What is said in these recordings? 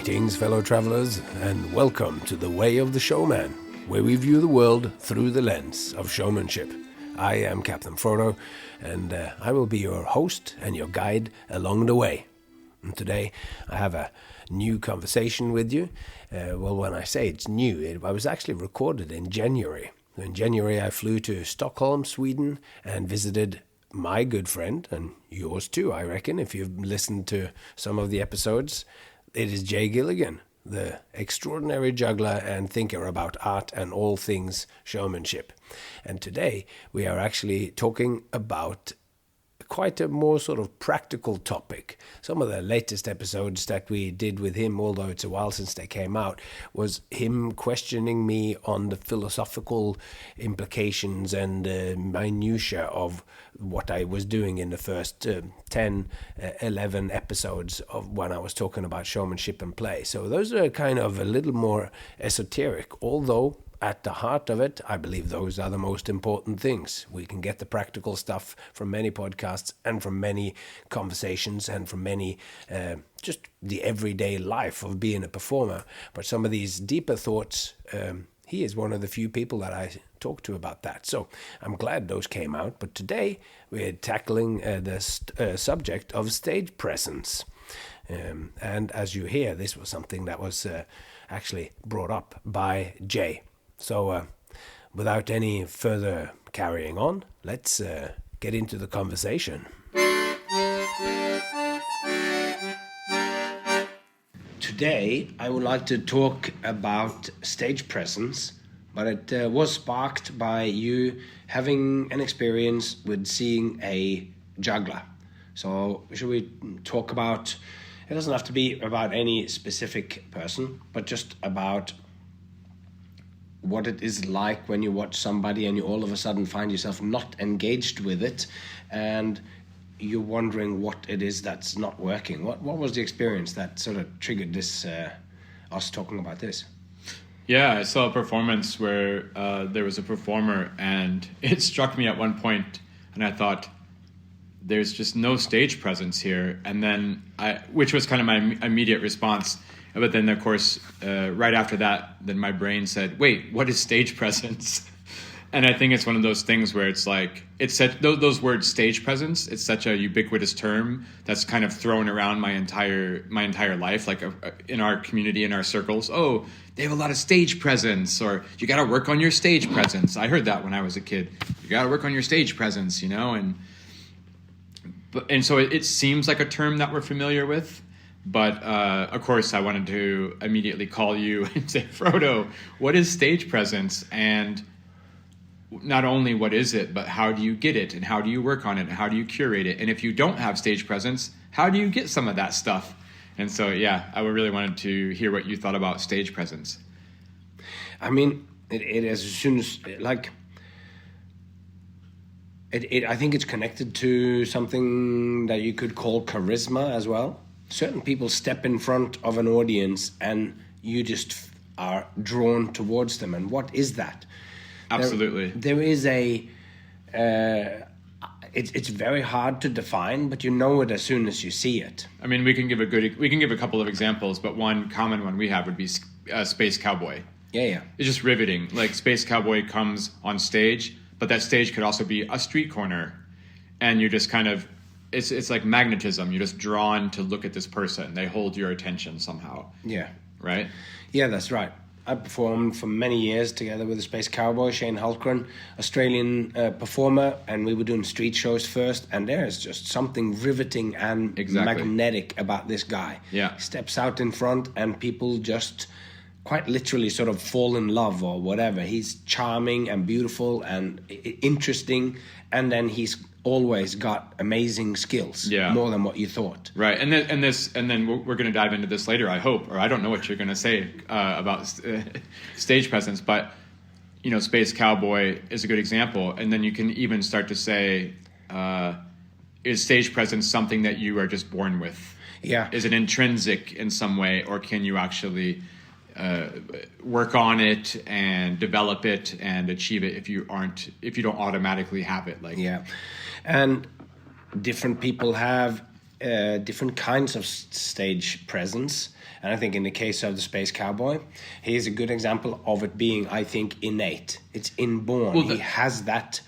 Greetings, fellow travelers, and welcome to The Way of the Showman, where we view the world through the lens of showmanship. I am Captain Frodo, and I will be your host and your guide along the way. And today I have a new conversation with you. Well, when I say it's new, it was actually recorded in January. In January I flew to Stockholm, Sweden, and visited my good friend, and yours too, I reckon, if you've listened to some of the episodes. It is Jay Gilligan, the extraordinary juggler and thinker about art and all things showmanship. And today we are actually talking about quite a more sort of practical topic. Some of the latest episodes that we did with him, although it's a while since they came out, was him questioning me on the philosophical implications and minutiae of what I was doing in the first 10, 11 episodes of when I was talking about showmanship and play. So those are kind of a little more esoteric, although at the heart of it, I believe those are the most important things. We can get the practical stuff from many podcasts and from many conversations and from many, just the everyday life of being a performer. But some of these deeper thoughts, he is one of the few people that I talk to about that. So I'm glad those came out. But today we're tackling the subject of stage presence. And as you hear, this was something that was actually brought up by Jay. So without any further carrying on, let's get into the conversation. Today I would like to talk about stage presence, but it was sparked by you having an experience with seeing a juggler. So should we talk about, it doesn't have to be about any specific person, but just about what it is like when you watch somebody and you all of a sudden find yourself not engaged with it and you're wondering what it is that's not working. What was the experience that sort of triggered this, us talking about this? Yeah, I saw a performance where there was a performer and it struck me at one point and I thought, there's just no stage presence here. And then which was kind of my immediate response. But then, of course, right after that, then my brain said, wait, what is stage presence? And I think it's one of those things where it's like, it's said those words stage presence, it's such a ubiquitous term that's kind of thrown around my entire life, like in our community, in our circles. Oh, they have a lot of stage presence, or you got to work on your stage presence. I heard that when I was a kid. You got to work on your stage presence, and so it seems like a term that we're familiar with. But, of course, I wanted to immediately call you and say, Frodo, what is stage presence? And not only what is it, but how do you get it? And how do you work on it? And how do you curate it? And if you don't have stage presence, how do you get some of that stuff? And so, yeah, I really wanted to hear what you thought about stage presence. I mean, it as soon as, like, I think it's connected to something that you could call charisma as well. Certain people step in front of an audience and you just are drawn towards them. And what is that? Absolutely. There is it's very hard to define, but you know it as soon as you see it. I mean, we can give a couple of examples, but one common one we have would be Space Cowboy. Yeah. It's just riveting. Like Space Cowboy comes on stage, but that stage could also be a street corner. And you're just kind of, it's like magnetism. You're just drawn to look at this person. They hold your attention somehow. Yeah. Right? Yeah, that's right. I performed for many years together with the Space Cowboy, Shane Hultgren, Australian performer, and we were doing street shows first, and there's just something riveting and magnetic about this guy. Yeah. He steps out in front and people just quite literally sort of fall in love or whatever. He's charming and beautiful and interesting, and then he's always got amazing skills, more than what you thought. Right, and then we're going to dive into this later, I hope, or I don't know what you're going to say about stage presence, but Space Cowboy is a good example, and then you can even start to say, is stage presence something that you are just born with? Yeah. Is it intrinsic in some way, or can you actually work on it and develop it and achieve it if you don't automatically have it? And different people have different kinds of stage presence. And I think in the case of the Space Cowboy, he is a good example of it being, I think, innate. It's inborn. Well, he has that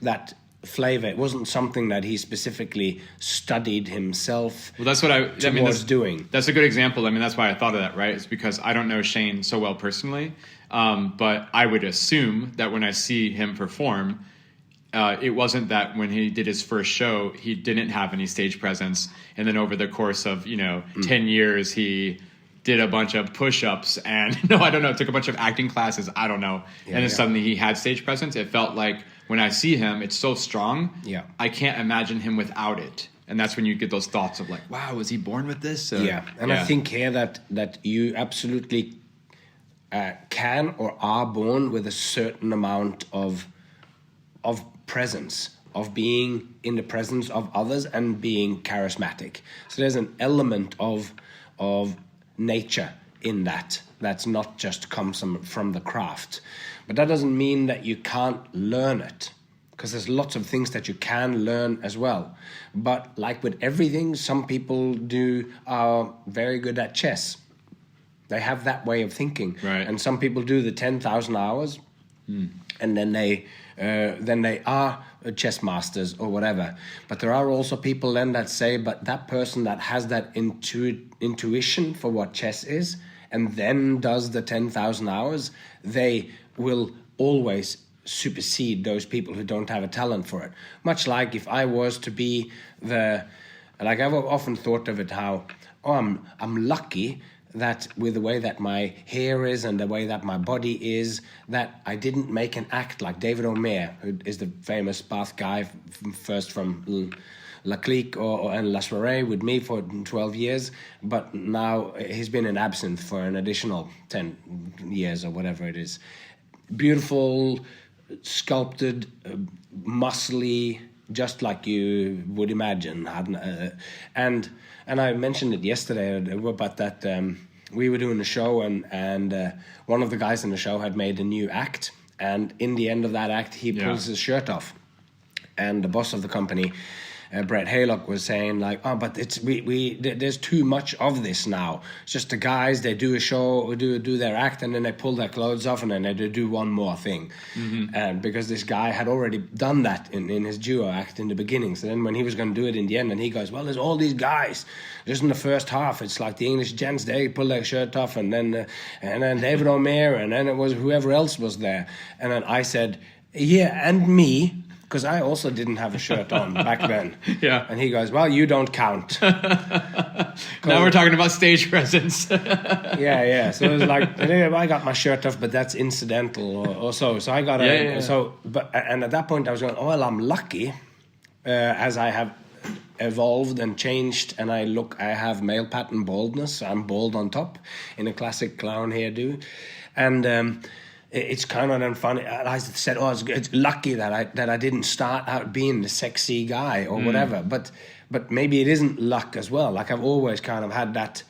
that flavor. It wasn't something that he specifically studied himself. Well, that's what was doing. That's a good example. I mean, that's why I thought of that, right? It's because I don't know Shane so well personally, but I would assume that when I see him perform, it wasn't that when he did his first show, he didn't have any stage presence, and then over the course of 10 years, he did a bunch of push-ups and took a bunch of acting classes. I don't know, and then suddenly he had stage presence. It felt like when I see him, it's so strong. Yeah, I can't imagine him without it, and that's when you get those thoughts of like, wow, was he born with this? I think here that you absolutely can or are born with a certain amount of presence, of being in the presence of others and being charismatic. So there's an element of nature in that's not just comes from the craft. But that doesn't mean that you can't learn it, because there's lots of things that you can learn as well. But like with everything, some people are very good at chess. They have that way of thinking. Right. And some people do the 10,000 hours and then they are chess masters or whatever. But there are also people then that say, but that person that has that intuition for what chess is and then does the 10,000 hours, they will always supersede those people who don't have a talent for it. Much like if I was to be like I've often thought of it how, I'm lucky that with the way that my hair is and the way that my body is, that I didn't make an act like David O'Meara, who is the famous Bath guy, first from La Clique and La Soirée with me for 12 years, but now he's been in Absinthe for an additional 10 years or whatever it is. Beautiful, sculpted, muscly, just like you would imagine. And I mentioned it yesterday about that we were doing a show and one of the guys in the show had made a new act, and in the end of that act he pulls his shirt off, and the boss of the company, Brett Haylock, was saying like, but there's too much of this now. It's just the guys, they do a show, do their act, and then they pull their clothes off, and then they do one more thing. And because this guy had already done that in his duo act in the beginning, so then when he was going to do it in the end, and he goes, well, there's all these guys. Just in the first half, it's like the English gents, they pull their shirt off, and then David O'Meara, and then it was whoever else was there. And then I said, yeah, and me. Because I also didn't have a shirt on back then. Yeah. And he goes, well, you don't count. Now we're talking about stage presence. Yeah. So it was like, I got my shirt off, but that's incidental or so. So I got and at that point I was going, well, I'm lucky as I have evolved and changed, and I have male pattern baldness. So I'm bald on top in a classic clown hairdo. And it's kind of then funny. I said, it's lucky that I didn't start out being the sexy guy or whatever. But maybe it isn't luck as well. Like I've always kind of had that.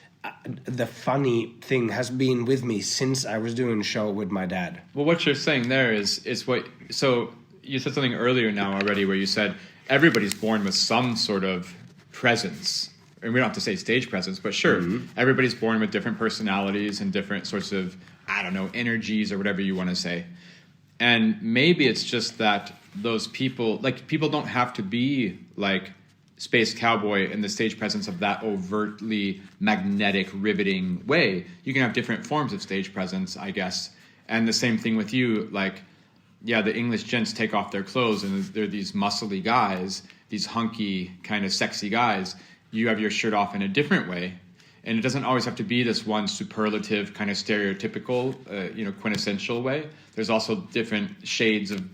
The funny thing has been with me since I was doing a show with my dad. Well, what you're saying there is what. So you said something earlier now already, where you said everybody's born with some sort of presence. And we don't have to say stage presence, but sure, everybody's born with different personalities and different sorts of, I don't know, energies or whatever you want to say. And maybe it's just that those people don't have to be like Space Cowboy in the stage presence of that overtly magnetic, riveting way. You can have different forms of stage presence, I guess. And the same thing with you, like, yeah, the English gents take off their clothes and they're these muscly guys, these hunky kind of sexy guys. You have your shirt off in a different way. And it doesn't always have to be this one superlative kind of stereotypical, quintessential way. There's also different shades of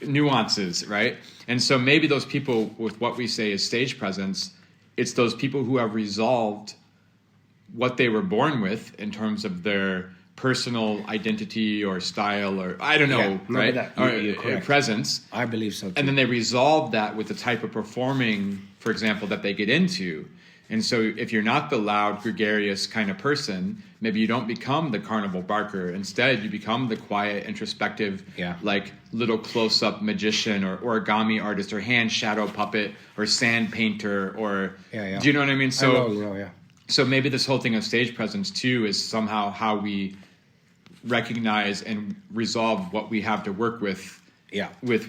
nuances, right? And so maybe those people with what we say is stage presence, it's those people who have resolved what they were born with in terms of their personal identity or style or I don't know, right? Or presence. I believe so too. And then they resolve that with the type of performing, for example, that they get into. And so if you're not the loud, gregarious kind of person, maybe you don't become the carnival barker. Instead, you become the quiet, introspective, like little close-up magician or origami artist or hand shadow puppet or sand painter or do you know what I mean? So, I know, so maybe this whole thing of stage presence too is somehow how we recognize and resolve what we have to work with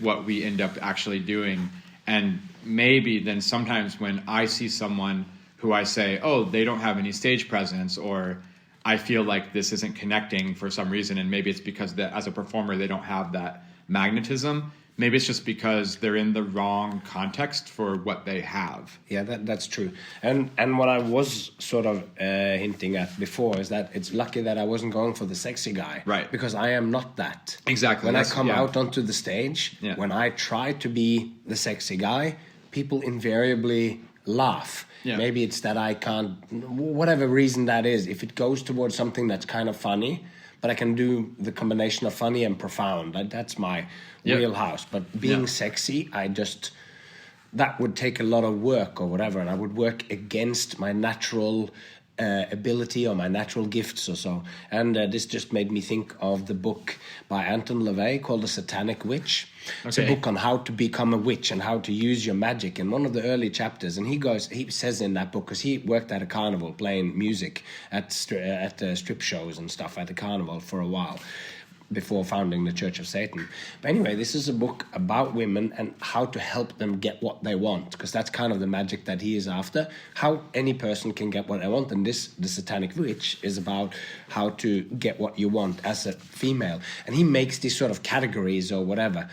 what we end up actually doing. And maybe then sometimes when I see someone who I say, oh, they don't have any stage presence, or I feel like this isn't connecting for some reason, and maybe it's because that as a performer they don't have that magnetism. Maybe it's just because they're in the wrong context for what they have. Yeah, that's true. And what I was sort of hinting at before is that it's lucky that I wasn't going for the sexy guy. Right. Because I am not that. Exactly. When I come out onto the stage, when I try to be the sexy guy, people invariably laugh. Yeah. Maybe it's that I can't, whatever reason that is, if it goes towards something that's kind of funny, but I can do the combination of funny and profound. That's my wheelhouse. But being sexy, that would take a lot of work or whatever, and I would work against my natural ability or my natural gifts or so. And this just made me think of the book by Anton LaVey called The Satanic Witch. It's a book on how to become a witch and how to use your magic. And one of the early chapters, and he says in that book, because he worked at a carnival playing music at strip shows and stuff at the carnival for a while before founding the Church of Satan. But anyway, this is a book about women and how to help them get what they want, because that's kind of the magic that he is after, how any person can get what they want. And the Satanic Witch is about how to get what you want as a female. And he makes these sort of categories or whatever.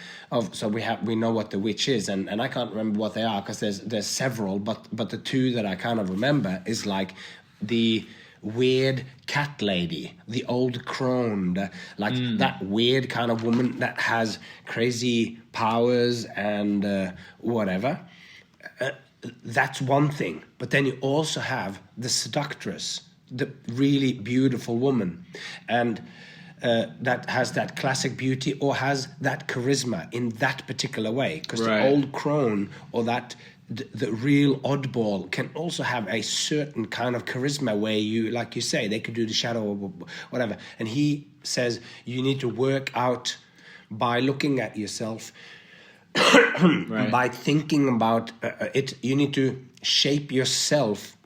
So we know what the witch is, and I can't remember what they are because there's several, but the two that I kind of remember is like the weird cat lady, the old crone, that weird kind of woman that has crazy powers and whatever. That's one thing. But then you also have the seductress, the really beautiful woman, and that has that classic beauty or has that charisma in that particular way. Because the old crone or the real oddball can also have a certain kind of charisma where you, like you say, they could do the shadow or whatever. And he says you need to work out by looking at yourself, by thinking about it. You need to shape yourself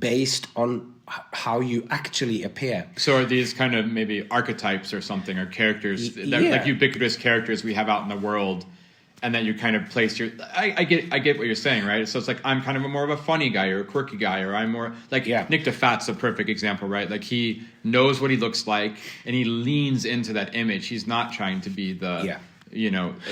based on how you actually appear. So are these kind of maybe archetypes or something, or characters, like ubiquitous characters we have out in the world? And then you kind of place your... I get what you're saying, right? So it's like, I'm kind of more of a funny guy or a quirky guy, or I'm more... Like, Nick DeFat's a perfect example, right? Like, he knows what he looks like, and he leans into that image. He's not trying to be the...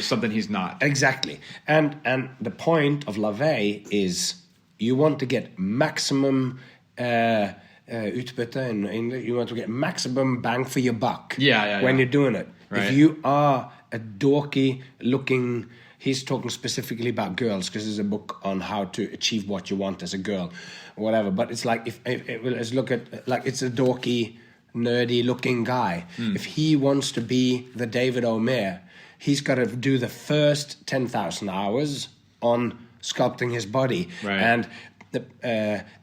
something he's not. Exactly. And the point of LaVey is you want to get maximum... utbytte in English. You want to get maximum bang for your buck when you're doing it. Right. If you are a dorky looking... He's talking specifically about girls because there's a book on how to achieve what you want as a girl, or whatever. But it's like let's look at like it's a dorky, nerdy looking guy. If he wants to be the David O'Meara, he's got to do the first 10,000 hours on sculpting his body and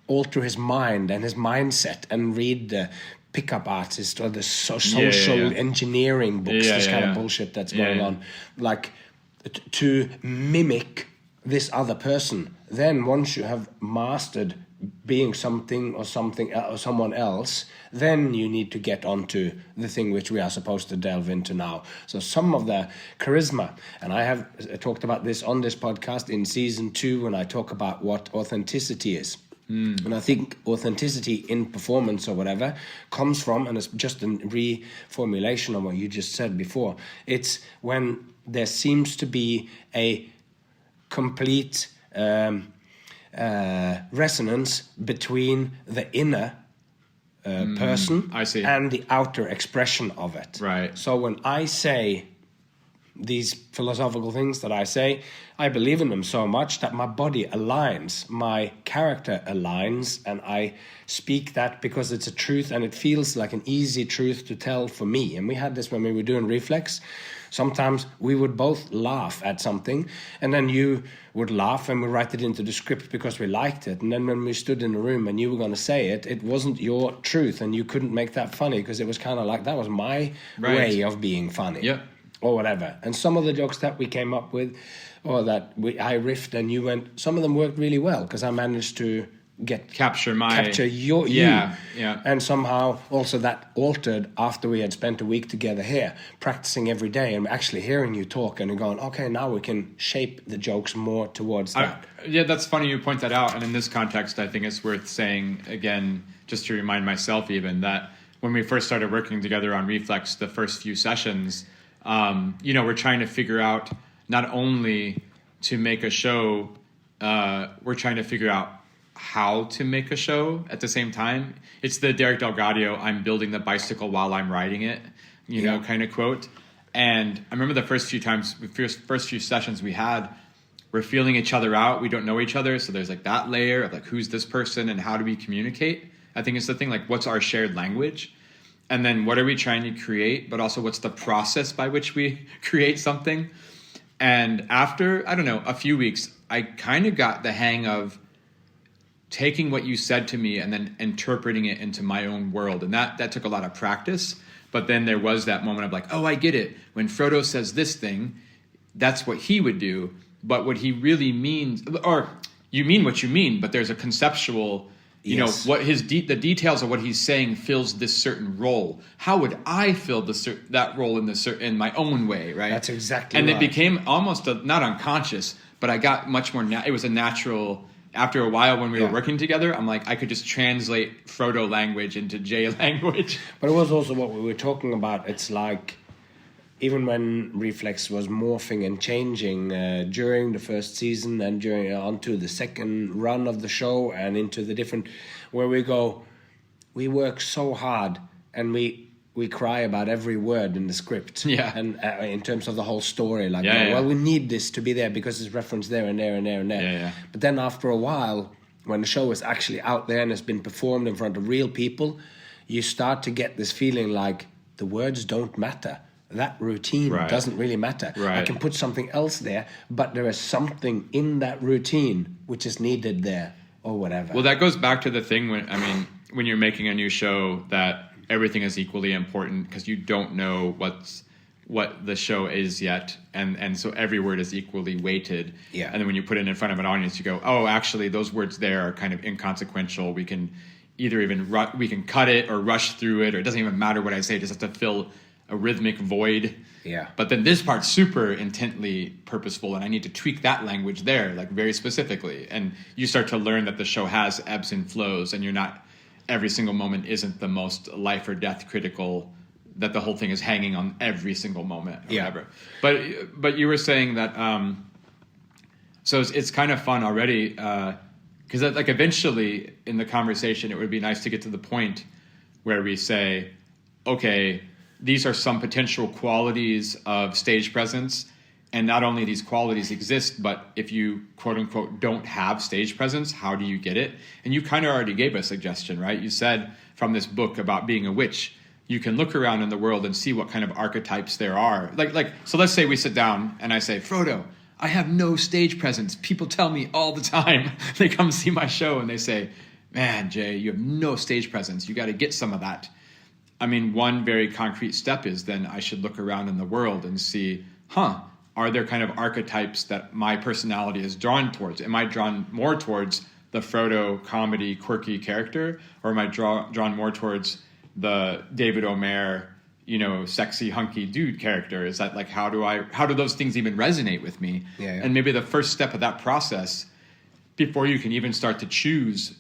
alter his mind and his mindset and read the pickup artist or the social engineering books, this kind of bullshit that's going on, like to mimic this other person. Then once you have mastered being something or someone else, then you need to get onto the thing which we are supposed to delve into now. So some of the charisma, and I have talked about this on this podcast in season 2 when I talk about what authenticity is. And I think authenticity in performance or whatever comes from, and it's just a reformulation of what you just said before, it's when there seems to be a complete resonance between the inner person I see. and the outer expression of it. Right. So when I say these philosophical things that I say, I believe in them so much that my body aligns, my character aligns, and I speak that because it's a truth and it feels like an easy truth to tell for me. And we had this when we were doing Reflex. Sometimes we would both laugh at something, and then you would laugh and we write it into the script because we liked it. And then when we stood in the room and you were going to say it, it wasn't your truth and you couldn't make that funny because it was kind of like, that was my way of being funny. Yeah. Or whatever. And some of the jokes that we came up with, or that I riffed and you went, some of them worked really well because I managed to capture you. Yeah. And somehow also that altered after we had spent a week together here, practicing every day and actually hearing you talk and going, okay, now we can shape the jokes more towards that. That's funny you point that out. And in this context, I think it's worth saying again, just to remind myself even, that when we first started working together on Reflex, the first few sessions, we're trying to figure out not only to make a show, we're trying to figure out how to make a show at the same time. It's the Derek Delgadio, I'm building the bicycle while I'm riding it, kind of quote. And I remember the first few sessions we had, we're feeling each other out. We don't know each other. So there's like that layer of like, who's this person and how do we communicate? I think it's the thing, like, what's our shared language? And then what are we trying to create? But also what's the process by which we create something? And after, I don't know, a few weeks, I kind of got the hang of taking what you said to me and then interpreting it into my own world. And that took a lot of practice. But then there was that moment of like, oh, I get it. When Frodo says this thing, that's what he would do. But what he really means, or you mean what you mean, but there's a conceptual, what the details of what he's saying fills this certain role. How would I fill that role in my own way, right? That's exactly and right. It became almost not unconscious, but I got much more, it was a natural. After a while when we were working together, I'm like, I could just translate Frodo language into Jay language. But it was also what we were talking about. It's like, even when Reflex was morphing and changing during the first season and during onto the second run of the show and into the different, where we work so hard and we cry about every word in the script. Yeah. And in terms of the whole story, like, well, we need this to be there because it's referenced there and there and there and there. Yeah. But then after a while, when the show is actually out there and has been performed in front of real people, you start to get this feeling like the words don't matter. That routine doesn't really matter. Right. I can put something else there, but there is something in that routine which is needed there or whatever. Well, that goes back to the thing when you're making a new show that everything is equally important because you don't know what the show is yet, and so every word is equally weighted. Yeah. And then when you put it in front of an audience, you go, oh, actually, those words there are kind of inconsequential. We can either we can cut it or rush through it, or it doesn't even matter what I say. It just has to fill a rhythmic void. Yeah. But then this part's super intently purposeful, and I need to tweak that language there, like very specifically. And you start to learn that the show has ebbs and flows, and you're not. Every single moment isn't the most life or death critical, that the whole thing is hanging on every single moment or whatever. But you were saying that, so it's kind of fun already, because like eventually in the conversation, it would be nice to get to the point where we say, okay, these are some potential qualities of stage presence. And not only these qualities exist, but if you, quote unquote, don't have stage presence, how do you get it? And you kind of already gave a suggestion, right? You said from this book about being a witch, you can look around in the world and see what kind of archetypes there are. So let's say we sit down and I say, Frodo, I have no stage presence. People tell me all the time. They come see my show and they say, man, Jay, you have no stage presence. You got to get some of that. I mean, one very concrete step is then I should look around in the world and see, are there kind of archetypes that my personality is drawn towards? Am I drawn more towards the Frodo comedy, quirky character? Or am I drawn more towards the David Omer, sexy, hunky dude character? Is that like, how do those things even resonate with me? Yeah. And maybe the first step of that process, before you can even start to choose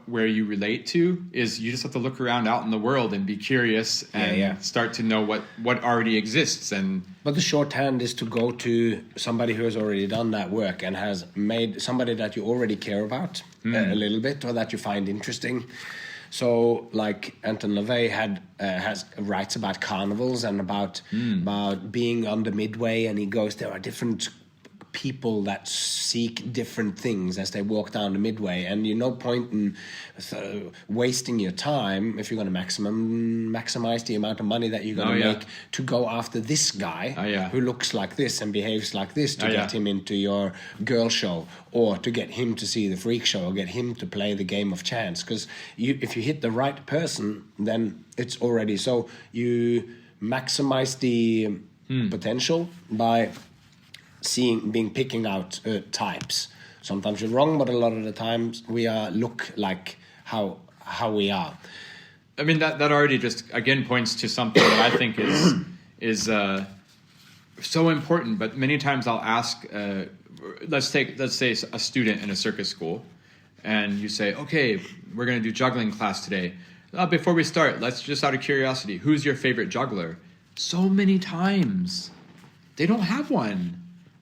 where you relate to, is you just have to look around out in the world and be curious and start to know what already exists. But the shorthand is to go to somebody who has already done that work and has made somebody that you already care about a little bit, or that you find interesting, So like Anton LaVey writes about carnivals and about being on the midway, and he goes, there are different people that seek different things as they walk down the midway, and you're no point in wasting your time if you're going to maximize the amount of money that you're going to make to go after this guy who looks like this and behaves like this to get him into your girl show, or to get him to see the freak show, or get him to play the game of chance. Because if you hit the right person, then it's already so you maximize the potential by picking out types. Sometimes you're wrong, but a lot of the times we look like how we are. I mean, that already just again points to something that I think is so important. But many times I'll ask, let's say a student in a circus school, and you say, okay, we're going to do juggling class today. Before we start, let's just out of curiosity, who's your favorite juggler? So many times they don't have one.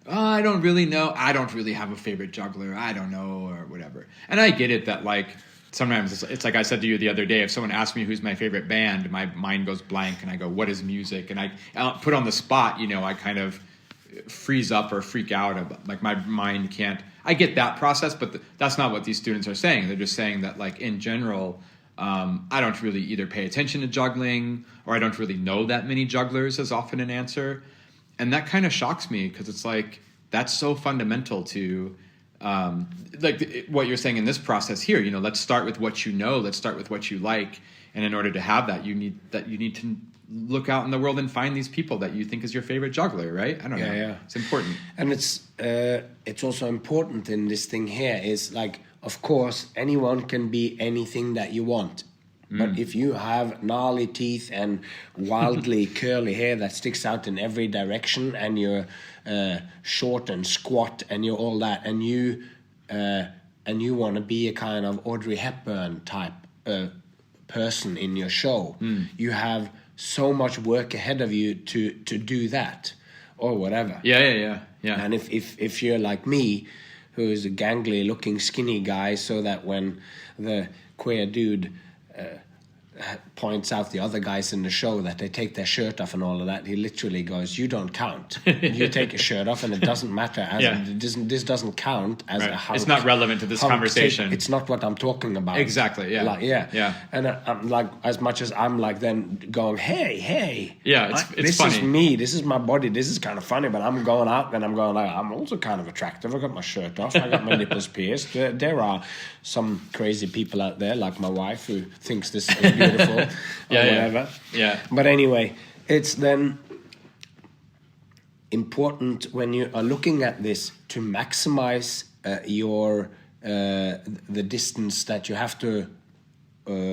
I don't really know. I don't really have a favorite juggler. I don't know, or whatever. And I get it that, like, sometimes it's like I said to you the other day, if someone asks me who's my favorite band, my mind goes blank, and I go, what is music? And I put on the spot, I kind of freeze up or freak out. Like, my mind can't. I get that process, but that's not what these students are saying. They're just saying that, like, in general, I don't really either pay attention to juggling, or I don't really know that many jugglers is often an answer. And that kind of shocks me, because it's like, that's so fundamental to like what you're saying in this process here. Let's start with what you know. Let's start with what you like. And in order to have that, you need to look out in the world and find these people that you think is your favorite juggler, right? I don't know. Yeah. It's important. And it's also important in this thing here is, like, of course, anyone can be anything that you want. But if you have gnarly teeth and wildly curly hair that sticks out in every direction, and you're short and squat and you're all that, and you want to be a kind of Audrey Hepburn type person in your show, you have so much work ahead of you to do that, or whatever. Yeah. And if you're like me, who is a gangly looking skinny guy, so that when the queer dude points out the other guys in the show that they take their shirt off and all of that, he literally goes, you don't count. You take your shirt off and it doesn't matter. This doesn't count as a hunk. It's not relevant to this conversation. It's not what I'm talking about. Exactly, yeah. Like, yeah. And I'm like, as much as I'm like then going, hey. Yeah, it's this funny. This is me. This is my body. This is kind of funny, but I'm going out and I'm going, like, I'm also kind of attractive. I got my shirt off. I got my nipples pierced. There are some crazy people out there, like my wife, who thinks this is beautiful. Whatever. Yeah. But anyway, it's then important when you are looking at this to maximize the distance that you have to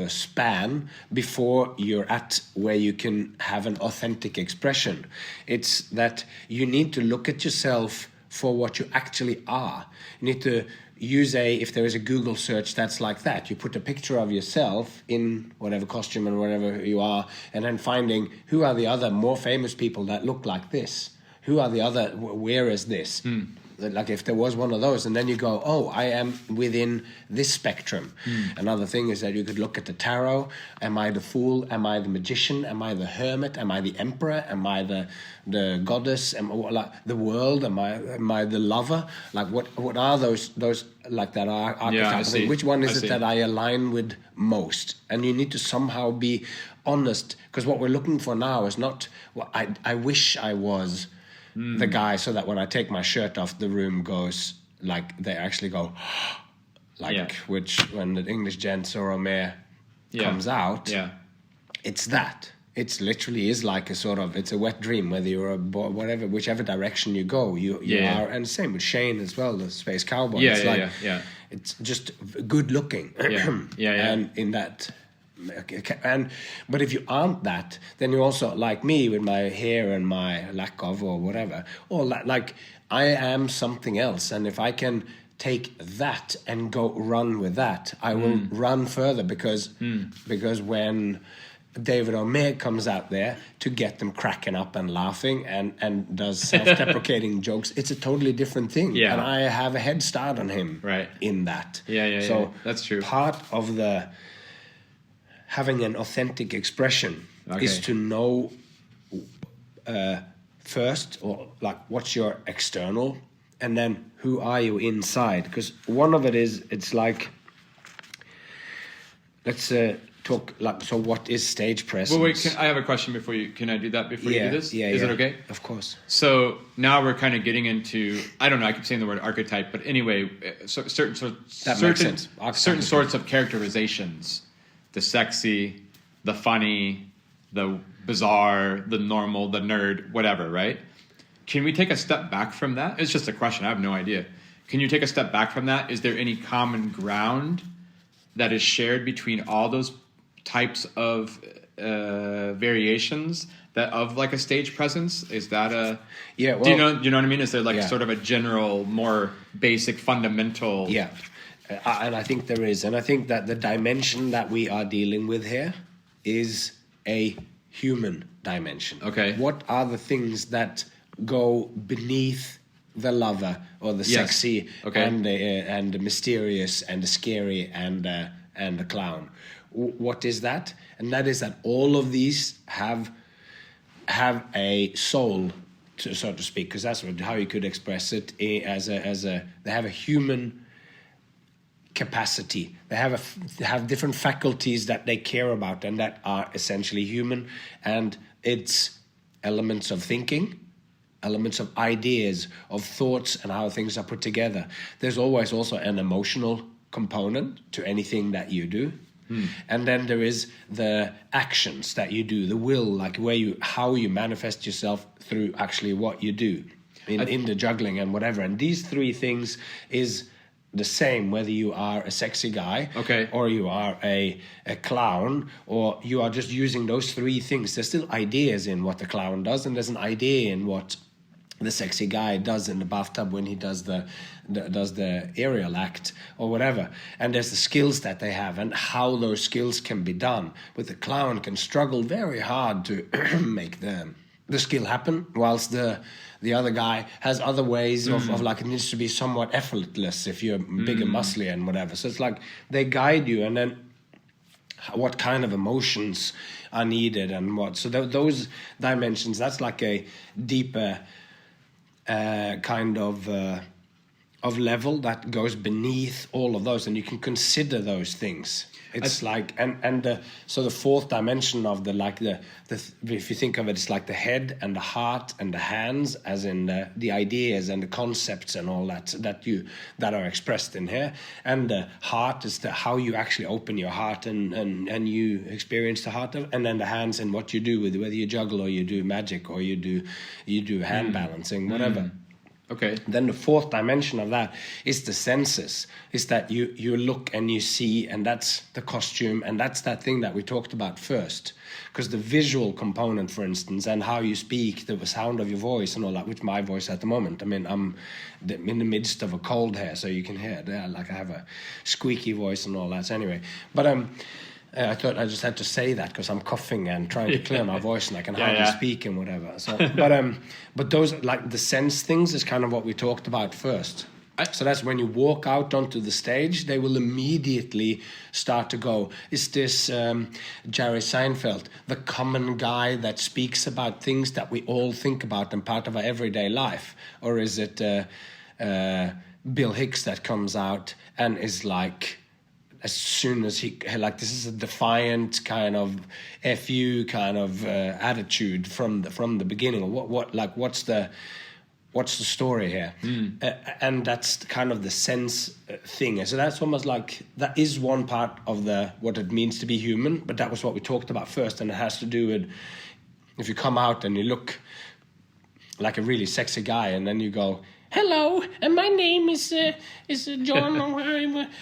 span before you're at where you can have an authentic expression. It's that you need to look at yourself for what you actually are. You need to use if there is a Google search that's like that, you put a picture of yourself in whatever costume and whatever you are, and then finding who are the other more famous people that look like this, who are the other, where is this, like if there was one of those, and then you go, oh, I am within this spectrum. Another thing is that you could look at the tarot. Am I the fool? Am I the magician? Am I the hermit? Am I the emperor? Am I the goddess? Am I, like, the world? Am I the lover? Like what are those like that archetypes? Which one is it that I align with most? And you need to somehow be honest, because what we're looking for now is not, well, I wish I was the guy, so that when I take my shirt off, the room goes, like, they actually go, like, which when the English gent Soromere comes out, it's that. It's literally is like a sort of, it's a wet dream, whether you're a boy, whatever, whichever direction you go, you are, and same with Shane as well, the space cowboy. It's just good looking. And in that. But if you aren't that, then you're also like me with my hair and my lack of or whatever, or like I am something else, and if I can take that and go run with that, I will run further, because when David O'Meara comes out there to get them cracking up and laughing and does self-deprecating jokes, it's a totally different thing. And I have a head start on him in that. So that's true. Part of the having an authentic expression is to know first, or like what's your external, and then who are you inside? Because one of it is, it's like, let's talk like, so what is stage presence? Well, wait, I have a question before you. Can I do that before you do this? Is it okay? Of course. So now we're kind of getting into, I don't know, I keep saying the word archetype, but anyway, certain sorts of characterizations: the sexy, the funny, the bizarre, the normal, the nerd, whatever, right? Can we take a step back from that? It's just a question. I have no idea. Can you take a step back from that? Is there any common ground that is shared between all those types of variations that of like a stage presence? Is that a well, do you know what I mean? Is there like sort of a general, more basic, fundamental? And I think there is, and I think that the dimension that we are dealing with here is a human dimension. Okay. What are the things that go beneath the lover or the sexy and the mysterious and the scary and the clown? What is that? And that is that all of these have a soul, so to speak, because that's how you could express it, as they have a human capacity. They have different faculties that they care about and that are essentially human, and it's elements of thinking, elements of ideas, of thoughts, and how things are put together. There's always also an emotional component to anything that you do. And then there is the actions that you do, the will, like how you manifest yourself through actually what you do in the juggling and whatever. And these three things is the same whether you are a sexy guy or you are a clown, or you are just using those three things. There's still ideas in what the clown does, and there's an idea in what the sexy guy does in the bathtub when he does the aerial act or whatever. And there's the skills that they have and how those skills can be done. But the clown can struggle very hard to make the skill happen, whilst the other guy has other ways of like, it needs to be somewhat effortless if you're big and muscly and whatever. So it's like they guide you, and then what kind of emotions are needed and what. So those dimensions, that's like a deeper kind of level that goes beneath all of those, and you can consider those things. It's like so the fourth dimension of the if you think of it, it's like the head and the heart and the hands, as in the ideas and the concepts and all that are expressed in here. And the heart is how you actually open your heart and you experience the heart of, and then the hands and what you do with, whether you juggle or you do magic or you do hand balancing, whatever. Okay. Then the fourth dimension of that is the senses. Is that you look and you see, and that's the costume, and that's that thing that we talked about first. Because the visual component, for instance, and how you speak, the sound of your voice and all that, which my voice at the moment, I mean, I'm in the midst of a cold here, so you can hear it. Like I have a squeaky voice and all that. So anyway, but I thought I just had to say that because I'm coughing and trying to clear my voice, and I can hardly speak and whatever. So, but those, like the sense things, is kind of what we talked about first. So that's when you walk out onto the stage, they will immediately start to go, is this Jerry Seinfeld, the common guy that speaks about things that we all think about and part of our everyday life? Or is it Bill Hicks that comes out and is like, as soon as he, like, this is a defiant kind of FU kind of attitude from the beginning. What's the story here? And that's kind of the sense thing. And so that's almost like, that is one part of what it means to be human, but that was what we talked about first, and it has to do with, if you come out and you look like a really sexy guy, and then you go, hello, and my name is John,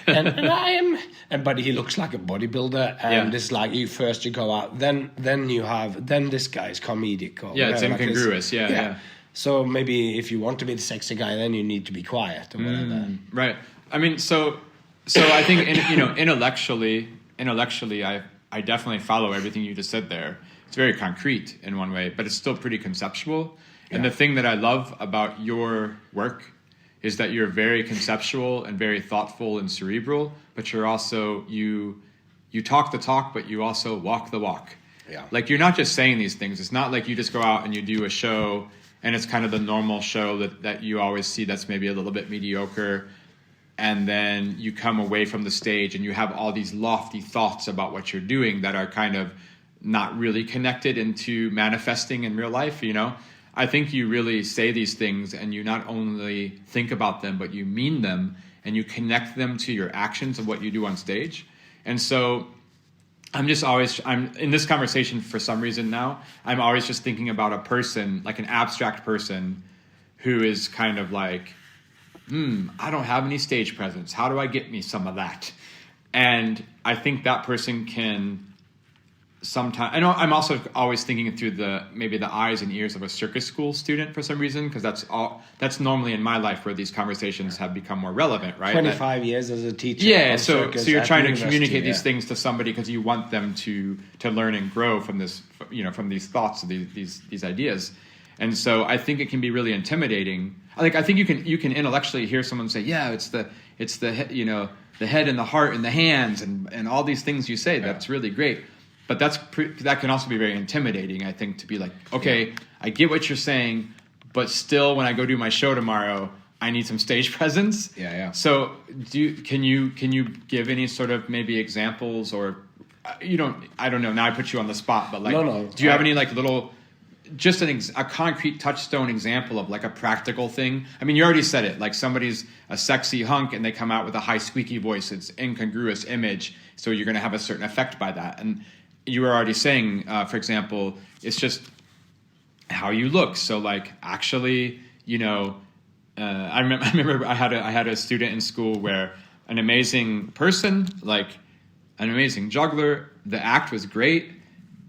and I am, but he looks like a bodybuilder, and it's like you go out, then this guy is comedic, or whatever, it's incongruous, yeah. So maybe if you want to be the sexy guy, then you need to be quiet or whatever. Right. I mean, so I think intellectually, I definitely follow everything you just said there. It's very concrete in one way, but it's still pretty conceptual. And the thing that I love about your work is that you're very conceptual and very thoughtful and cerebral, but you're also, you you talk the talk, but you also walk the walk. Yeah. Like, you're not just saying these things. It's not like you just go out and you do a show and it's kind of the normal show that you always see that's maybe a little bit mediocre, and then you come away from the stage and you have all these lofty thoughts about what you're doing that are kind of not really connected into manifesting in real life, you know? I think you really say these things and you not only think about them, but you mean them, and you connect them to your actions of what you do on stage. And so I'm in this conversation for some reason now, I'm always just thinking about a person, like an abstract person who is kind of like, I don't have any stage presence. How do I get me some of that? And I think that person can sometimes, I know I'm also always thinking through maybe the eyes and ears of a circus school student for some reason, because that's normally in my life where these conversations have become more relevant, right? 25 years as a teacher. Yeah, so you're trying to communicate these things to somebody because you want them to learn and grow from this, you know, from these thoughts, these ideas. And so I think it can be really intimidating. Like, I think you can intellectually hear someone say, yeah, it's the you know, the head and the heart and the hands and all these things you say. That's really great. But that can also be very intimidating, I think, to be like, okay, I get what you're saying, but still, when I go do my show tomorrow, I need some stage presence. Yeah. So, can you give any sort of maybe examples, or I don't know. Now I put you on the spot, but like, no. Do you have any like little, just a concrete touchstone example of like a practical thing? I mean, you already said it. Like, somebody's a sexy hunk and they come out with a high squeaky voice. It's incongruous image, so you're going to have a certain effect by that. And you were already saying, for example, it's just how you look. So, like, actually, you know, I remember I had a student in school where an amazing person, like an amazing juggler, the act was great,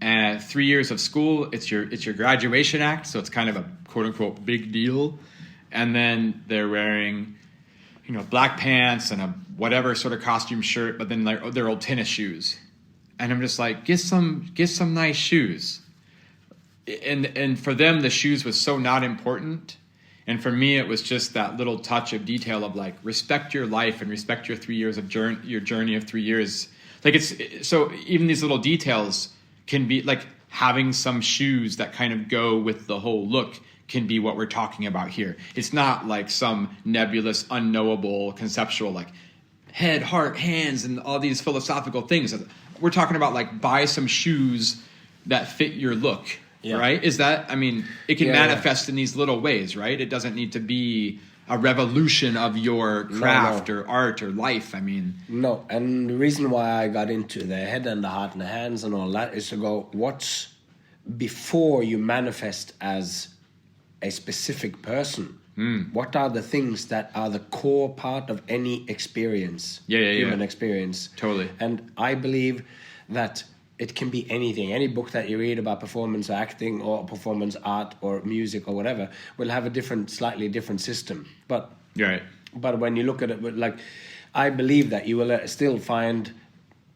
and 3 years of school, it's your graduation act, so it's kind of a quote unquote big deal, and then they're wearing, you know, black pants and a whatever sort of costume shirt, but then their old tennis shoes. And I'm just like, get some nice shoes. And for them, the shoes was so not important. And for me, it was just that little touch of detail of like, respect your life and respect your 3 years of your journey of 3 years. Like, it's so even these little details can be like having some shoes that kind of go with the whole look can be what we're talking about here. It's not like some nebulous, unknowable, conceptual, like head, heart, hands, and all these philosophical things. We're talking about like, buy some shoes that fit your look, right? Is that, I mean, it can manifest in these little ways, right? It doesn't need to be a revolution of your craft or art or life. I mean, no. And the reason why I got into the head and the heart and the hands and all that is to go, what's before you manifest as a specific person? What are the things that are the core part of any experience, human experience? Totally. And I believe that it can be anything. Any book that you read about performance acting or performance art or music or whatever will have a slightly different system. But when you look at it, like, I believe that you will still find,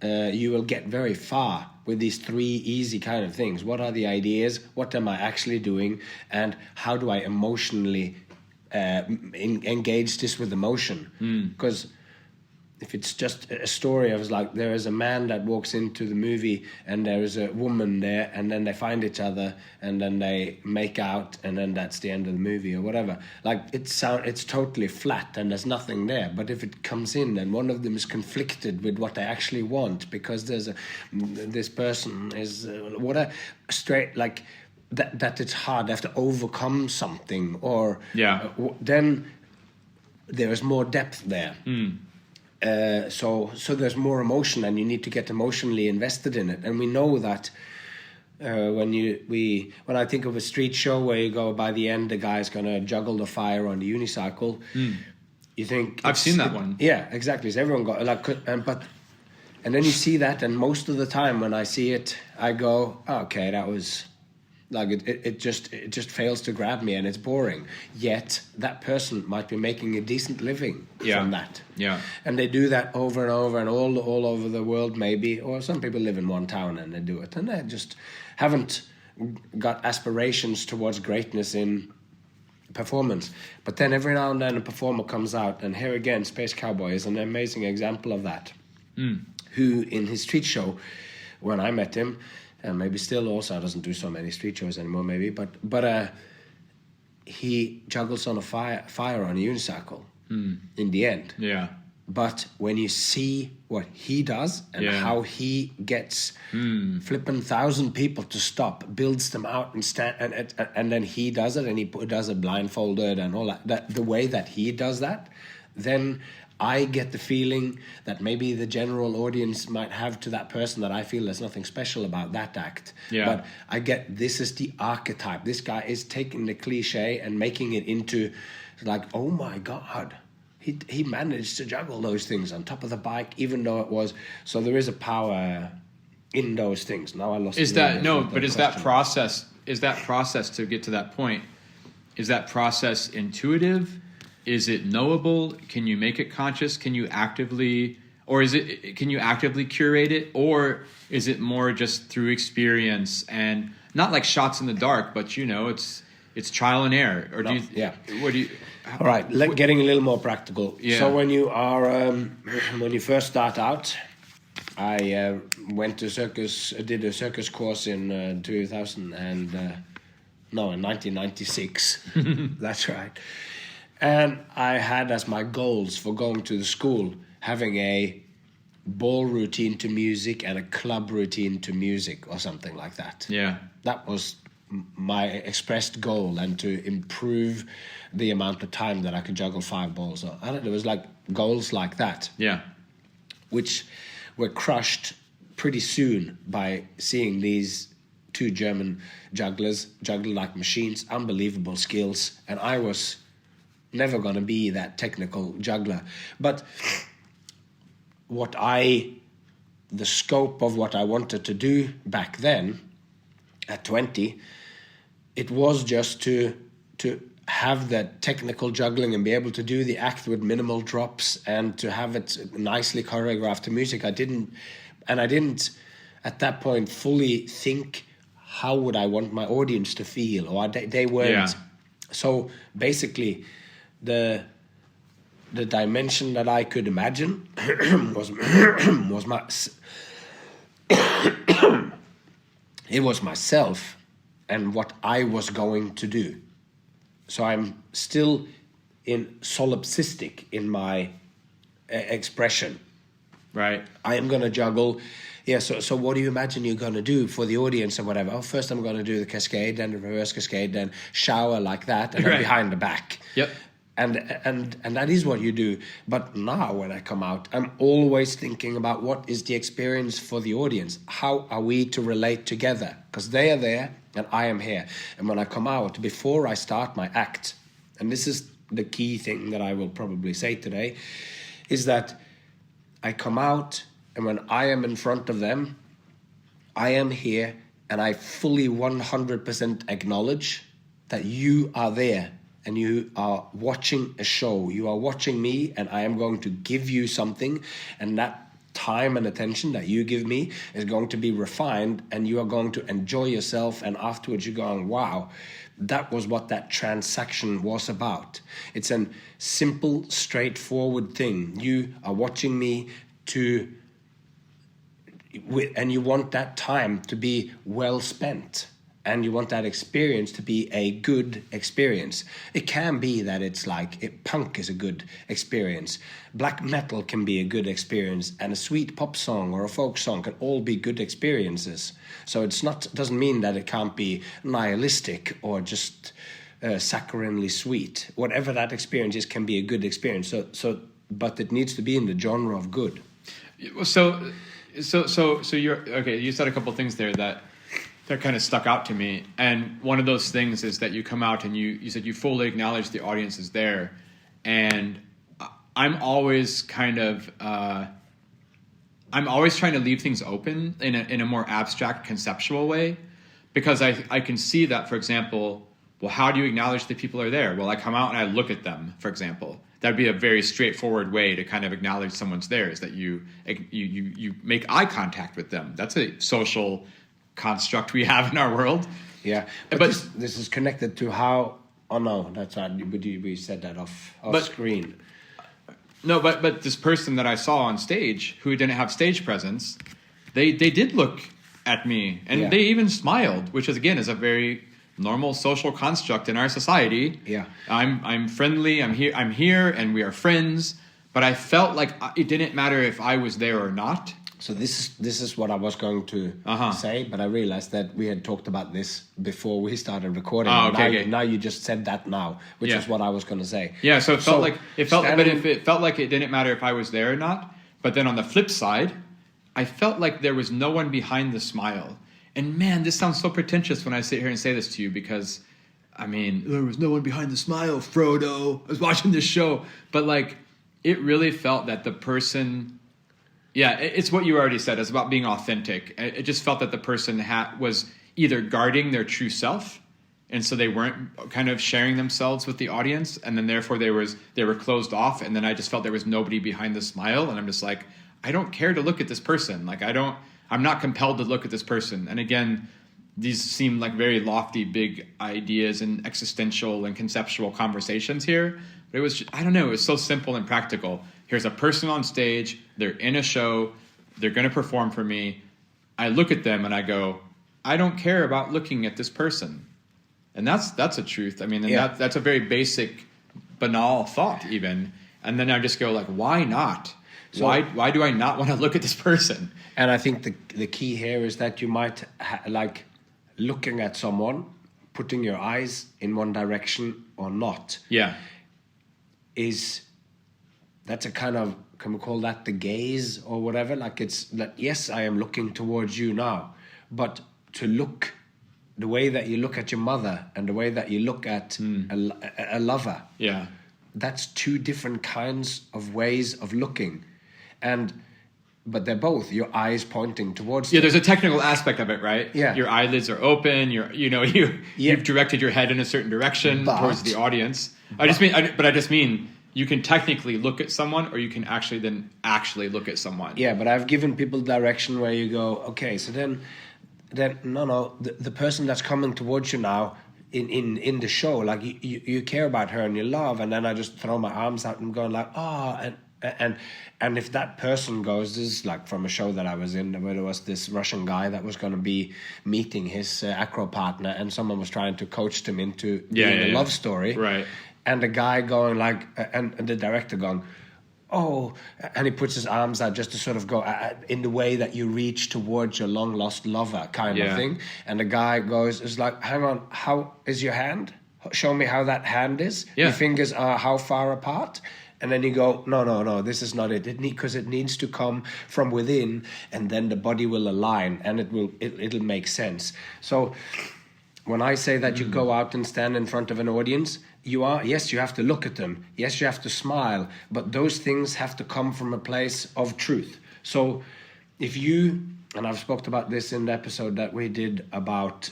you will get very far with these three easy kind of things. What are the ideas? What am I actually doing? And how do I emotionally engage this with emotion? Because if it's just a story of like, there is a man that walks into the movie and there is a woman there, and then they find each other and then they make out, and then that's the end of the movie or whatever. Like, it's totally flat and there's nothing there. But if it comes in and one of them is conflicted with what they actually want, because this person is straight, like that it's hard. They have to overcome something, or then there is more depth there. So there's more emotion, and you need to get emotionally invested in it. And we know that when I think of a street show where you go, by the end the guy's gonna juggle the fire on the unicycle, you think, I've seen that one. Yeah, exactly. So everyone got like, and then you see that, and most of the time when I see it, I go, oh, okay, that was. Like, it just fails to grab me, and it's boring. Yet that person might be making a decent living from that. Yeah. And they do that over and over, and all over the world maybe. Or some people live in one town and they do it, and they just haven't got aspirations towards greatness in performance. But then every now and then a performer comes out, and here again, Space Cowboy is an amazing example of that. who in his street show, when I met him, and maybe still also doesn't do so many street shows anymore, maybe, but he juggles on a fire on a unicycle in the end. Yeah. But when you see what he does and how he gets flipping 1,000 people to stop, builds them out and stand, and then he does it, and he does it blindfolded and all that, the way that he does that, then I get the feeling that maybe the general audience might have to that person that I feel there's nothing special about that act. Yeah. But I get this is the archetype. This guy is taking the cliche and making it into like, oh my God. He managed to juggle those things on top of the bike, even though it was... So there is a power in those things. Now I lost... Is that process to get to that point, is that process intuitive? Is it knowable? Can you make it conscious? Can you actively curate it? Or is it more just through experience and not like shots in the dark, but it's trial and error? Or All right, getting a little more practical. Yeah. So when you are when you first start out, I went to did a circus course in 1996. That's right. And I had as my goals for going to the school having a ball routine to music and a club routine to music or something like that. Yeah. That was my expressed goal, and to improve the amount of time that I could juggle 5 balls. There was like goals like that. Yeah. Which were crushed pretty soon by seeing these 2 German jugglers juggle like machines, unbelievable skills, and I was never going to be that technical juggler. But the scope of what I wanted to do back then, at 20, it was just to have that technical juggling and be able to do the act with minimal drops and to have it nicely choreographed to music. I didn't at that point fully think how would I want my audience to feel, or they weren't. Yeah. So basically the dimension that I could imagine was it was myself and what I was going to do. So I'm still solipsistic in my expression. Right. I am going to juggle. Yeah, so what do you imagine you're going to do for the audience or whatever? Oh, first I'm going to do the cascade, then the reverse cascade, then shower like that, and then behind the back. Yep. And that is what you do. But now when I come out, I'm always thinking about what is the experience for the audience. How are we to relate together? Because they are there and I am here. And when I come out, before I start my act, and this is the key thing that I will probably say today, is that I come out and when I am in front of them, I am here and I fully 100% acknowledge that you are there. And you are watching a show. You are watching me, and I am going to give you something. And that time and attention that you give me is going to be refined, and you are going to enjoy yourself. And afterwards, you're going, wow, that was what that transaction was about. It's a simple, straightforward thing. You are watching me and you want that time to be well spent. And you want that experience to be a good experience. It can be that it's like punk is a good experience. Black metal can be a good experience, and a sweet pop song or a folk song can all be good experiences. So doesn't mean that it can't be nihilistic or just saccharinely sweet. Whatever that experience is can be a good experience. But it needs to be in the genre of good. So you're okay. You said a couple of things there that kind of stuck out to me. And one of those things is that you come out and you said you fully acknowledge the audience is there. And I'm always trying to leave things open in a more abstract, conceptual way, because I can see that, for example, well, how do you acknowledge that people are there? Well, I come out and I look at them, for example. That'd be a very straightforward way to kind of acknowledge someone's there, is that you make eye contact with them. That's a social construct we have in our world. Yeah, but this is connected to how... Oh no, that's right. We said that off screen. No, but this person that I saw on stage who didn't have stage presence, they did look at me, and they even smiled, which is again is a very normal social construct in our society. Yeah, I'm friendly. I'm here, and we are friends. But I felt like it didn't matter if I was there or not. So this is what I was going to say, but I realized that we had talked about this before we started recording. Oh, okay. Now you just said that now, which is what I was going to say. Yeah, so it felt like it didn't matter if I was there or not. But then on the flip side, I felt like there was no one behind the smile. And man, this sounds so pretentious when I sit here and say this to you because, I mean, there was no one behind the smile, Frodo. I was watching this show, but like, it really felt that the person. Yeah, it's what you already said. It's about being authentic. It just felt that the person was either guarding their true self, and so they weren't kind of sharing themselves with the audience, and then therefore they were closed off. And then I just felt there was nobody behind the smile, and I'm just like, I don't care to look at this person. Like I'm not compelled to look at this person. And again, these seem like very lofty, big ideas and existential and conceptual conversations here. But it was, I don't know, it was so simple and practical. Here's a person on stage. They're in a show. They're going to perform for me. I look at them and I go, I don't care about looking at this person. And that's a truth. I mean, and that's a very basic, banal thought even. And then I just go like, why not? So, why do I not want to look at this person? And I think the key here is that you might like looking at someone, putting your eyes in one direction or not. Yeah. That's a kind of, can we call that the gaze or whatever? Like it's that, yes, I am looking towards you now, but to look the way that you look at your mother and the way that you look at a lover. Yeah. That's two different kinds of ways of looking. But they're both your eyes pointing towards them. There's a technical aspect of it, right? Yeah. Your eyelids are open, you've directed your head in a certain direction towards the audience. I just mean you can technically look at someone, or you can actually look at someone. Yeah, but I've given people direction where you go, okay, so then no, the person that's coming towards you now in the show, like you care about her and you love, and then I just throw my arms out and going like, and if that person goes, this is like from a show that I was in where there was this Russian guy that was going to be meeting his acro partner, and someone was trying to coach him into doing a love story, right? And the guy going like, and the director going, oh, and he puts his arms out just to sort of go in the way that you reach towards your long lost lover kind of thing. And the guy goes, is like, hang on, how is your hand? Show me how that hand is. Yeah. Your fingers are how far apart? And then you go, no, this is not it. Because it needs to come from within, and then the body will align, and it'll make sense. So when I say that you go out and stand in front of an audience, you have to look at them. Yes, you have to smile, but those things have to come from a place of truth. So if you, and I've spoken about this in the episode that we did about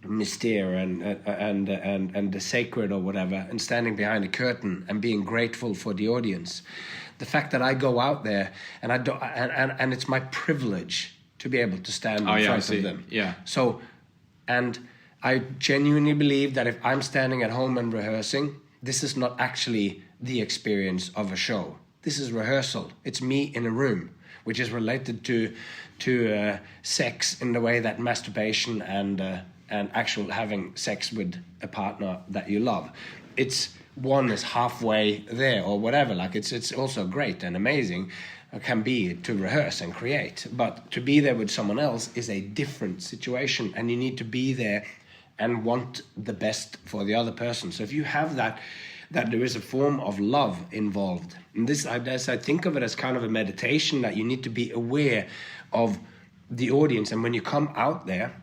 mystere and the sacred or whatever, and standing behind a curtain and being grateful for the audience. The fact that I go out there and I don't, and it's my privilege to be able to stand in front of them. Yeah. So, and I genuinely believe that if I'm standing at home and rehearsing, this is not actually the experience of a show. This is rehearsal. It's me in a room, which is related to sex in the way that masturbation and actual having sex with a partner that you love. It's one is halfway there or whatever. Like it's also great and amazing. It can be to rehearse and create, but to be there with someone else is a different situation, and you need to be there and want the best for the other person. So if you have that there is a form of love involved. And this, I think of it as kind of a meditation, that you need to be aware of the audience. And when you come out there,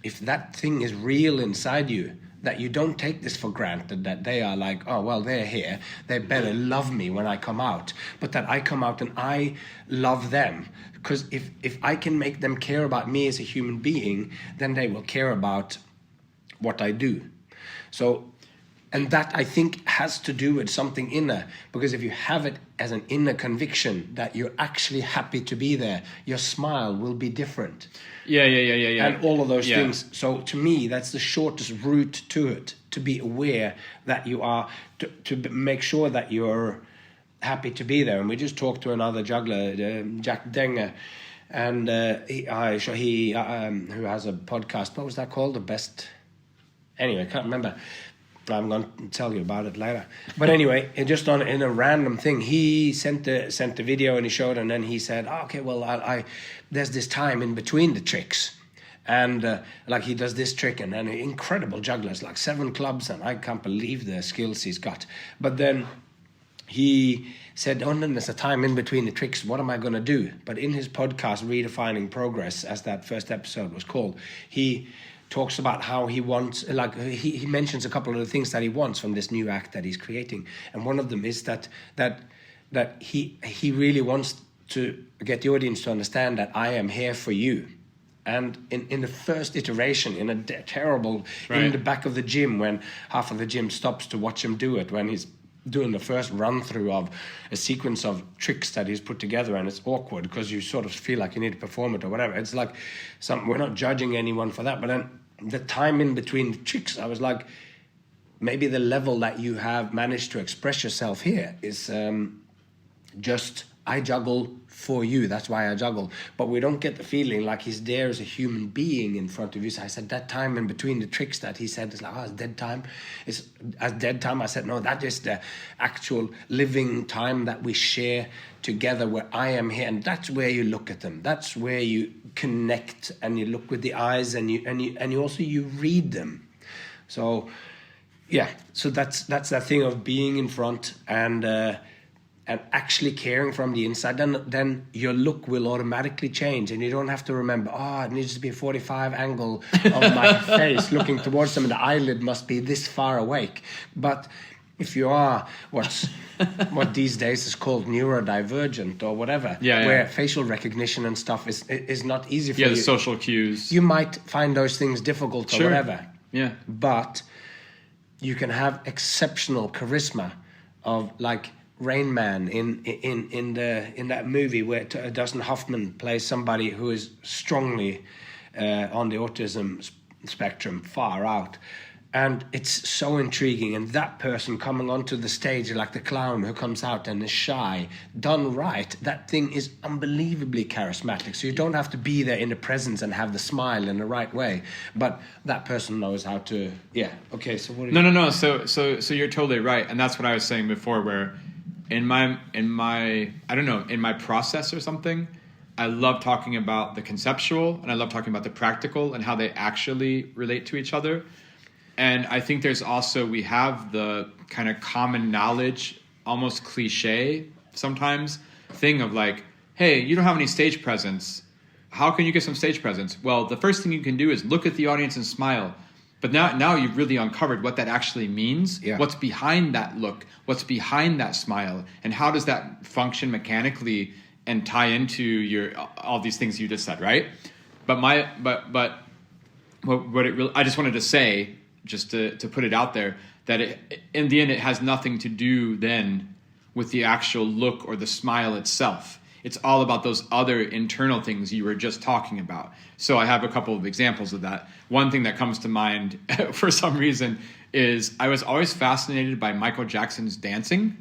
if that thing is real inside you, that you don't take this for granted, that they are like, oh, well, they're here, they better love me when I come out. But that I come out and I love them. Because if I can make them care about me as a human being, then they will care about what I do. So, and that I think has to do with something inner, because if you have it as an inner conviction that you're actually happy to be there, your smile will be different. Yeah. And all of those things. So to me, that's the shortest route to it, to be aware that you are, to make sure that you're happy to be there. And we just talked to another juggler, Jack Denger, and he who has a podcast. What was that called? The best. Anyway, I can't remember. I'm going to tell you about it later. But anyway, just in a random thing, he sent the video and he showed, and then he said, okay, well, there's this time in between the tricks. And like he does this trick, and then incredible jugglers, like 7 clubs, and I can't believe the skills he's got. But then he said, oh, then there's a time in between the tricks. What am I going to do? But in his podcast, Redefining Progress, as that first episode was called, he talks about how he wants, like he mentions a couple of the things that he wants from this new act that he's creating. And one of them is that he really wants to get the audience to understand that I am here for you. And in the first iteration, in a terrible, right, in the back of the gym, when half of the gym stops to watch him do it, when he's doing the first run through of a sequence of tricks that he's put together, and it's awkward because you sort of feel like you need to perform it or whatever. It's like we're not judging anyone for that, but then the time in between the tricks, I was like, maybe the level that you have managed to express yourself here is just, I juggle for you, that's why I juggle. But we don't get the feeling like he's there as a human being in front of you. So I said, that time in between the tricks that he said is like, it's dead time. It's as dead time. I said, no, that is the actual living time that we share together, where I am here. And that's where you look at them. That's where you connect, and you look with the eyes, and you also you read them. So yeah, so that's that thing of being in front and actually caring from the inside, then your look will automatically change, and you don't have to remember, it needs to be a 45 angle of my face looking towards them, and the eyelid must be this far awake. But if you are what these days is called neurodivergent or whatever, where facial recognition and stuff is not easy for you. Yeah, the social cues. You might find those things difficult or whatever. Yeah. But you can have exceptional charisma of, like, Rain Man in that movie where Dustin Hoffman plays somebody who is strongly on the autism spectrum, far out, and it's so intriguing. And that person coming onto the stage, like the clown who comes out and is shy, done right, that thing is unbelievably charismatic. So you don't have to be there in the presence and have the smile in the right way, but that person knows how to. Yeah. Okay. So what? No. So you're totally right, and that's what I was saying before, where in my I don't know, in my process or something, I love talking about the conceptual, and I love talking about the practical and how they actually relate to each other. And I think there's also, we have the kind of common knowledge, almost cliche sometimes, thing of like, hey, you don't have any stage presence. How can you get some stage presence? Well, the first thing you can do is look at the audience and smile. But now you've really uncovered what that actually means, what's behind that look, what's behind that smile, and how does that function mechanically and tie into all these things you just said, right? But what it really, I just wanted to say, just to put it out there, that in the end it has nothing to do then with the actual look or the smile itself. It's all about those other internal things you were just talking about. So I have a couple of examples of that. One thing that comes to mind for some reason is I was always fascinated by Michael Jackson's dancing.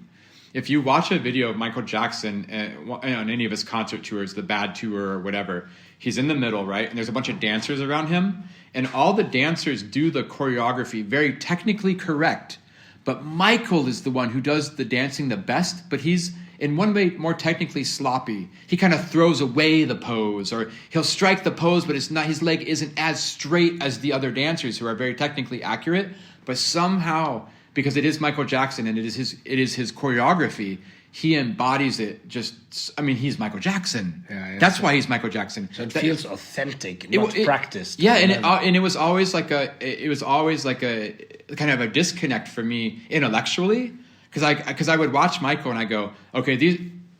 If you watch a video of Michael Jackson on any of his concert tours, the Bad Tour or whatever, he's in the middle, right? And there's a bunch of dancers around him. And all the dancers do the choreography very technically correct. But Michael is the one who does the dancing the best, but he's in one way more technically sloppy. He kind of throws away the pose, or he'll strike the pose, but it's not, his leg isn't as straight as the other dancers who are very technically accurate. But somehow, because it is Michael Jackson and it is his choreography, he embodies it. He's Michael Jackson. That's why he's Michael Jackson. So it feels authentic, not practiced. Yeah, and it was always like a kind of a disconnect for me intellectually. Because I would watch Michael and I go, okay,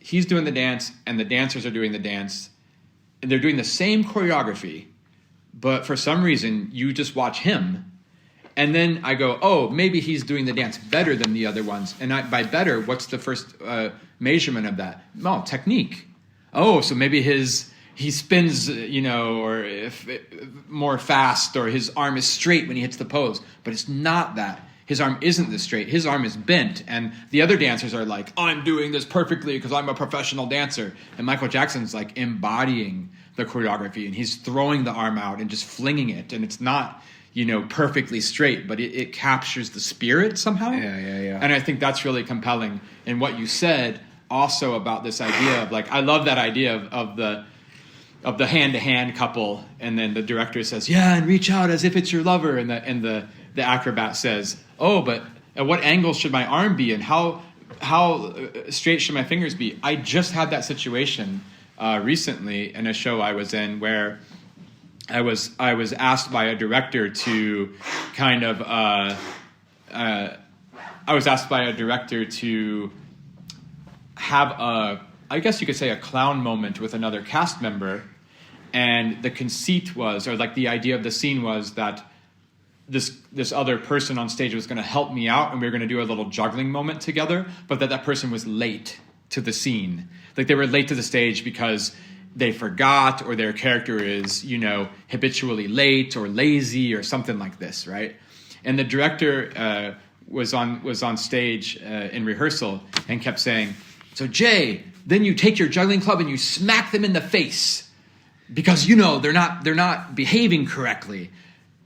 he's doing the dance and the dancers are doing the dance. And they're doing the same choreography, but for some reason you just watch him. And then I go, oh, maybe he's doing the dance better than the other ones. And by better, what's the first measurement of that? Oh, technique. Oh, so maybe he spins, or more fast, or his arm is straight when he hits the pose. But it's not that. his arm isn't this straight. His arm is bent. And the other dancers are like, I'm doing this perfectly because I'm a professional dancer. And Michael Jackson's like embodying the choreography, and he's throwing the arm out and just flinging it. And it's not, perfectly straight, but it captures the spirit somehow. Yeah. And I think that's really compelling. And what you said also about this idea of like, I love that idea of the hand-to-hand couple, and then the director says, yeah, and reach out as if it's your lover, and the acrobat says, oh, but at what angle should my arm be, and how straight should my fingers be? I just had that situation recently in a show I was in where I was asked by a director to kind of have I guess you could say a clown moment with another cast member. And the conceit was, or like the idea of the scene was that this other person on stage was going to help me out, and we were going to do a little juggling moment together, but that person was late to the scene. Like they were late to the stage because they forgot, or their character is, habitually late or lazy or something like this, right? And the director was on stage in rehearsal and kept saying, so Jay, then you take your juggling club and you smack them in the face because they're not behaving correctly.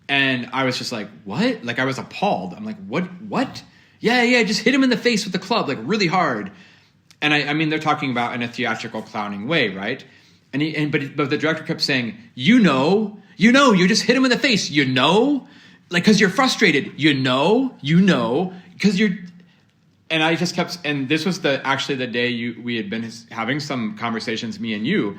And I was just like, what? Like I was appalled. I'm like, what? Yeah, just hit him in the face with the club, like really hard. And I mean, they're talking about in a theatrical clowning way, right? But the director kept saying, you just hit him in the face, like because you're frustrated, because you're. And I just kept, and this was actually the day we had been having some conversations, me and you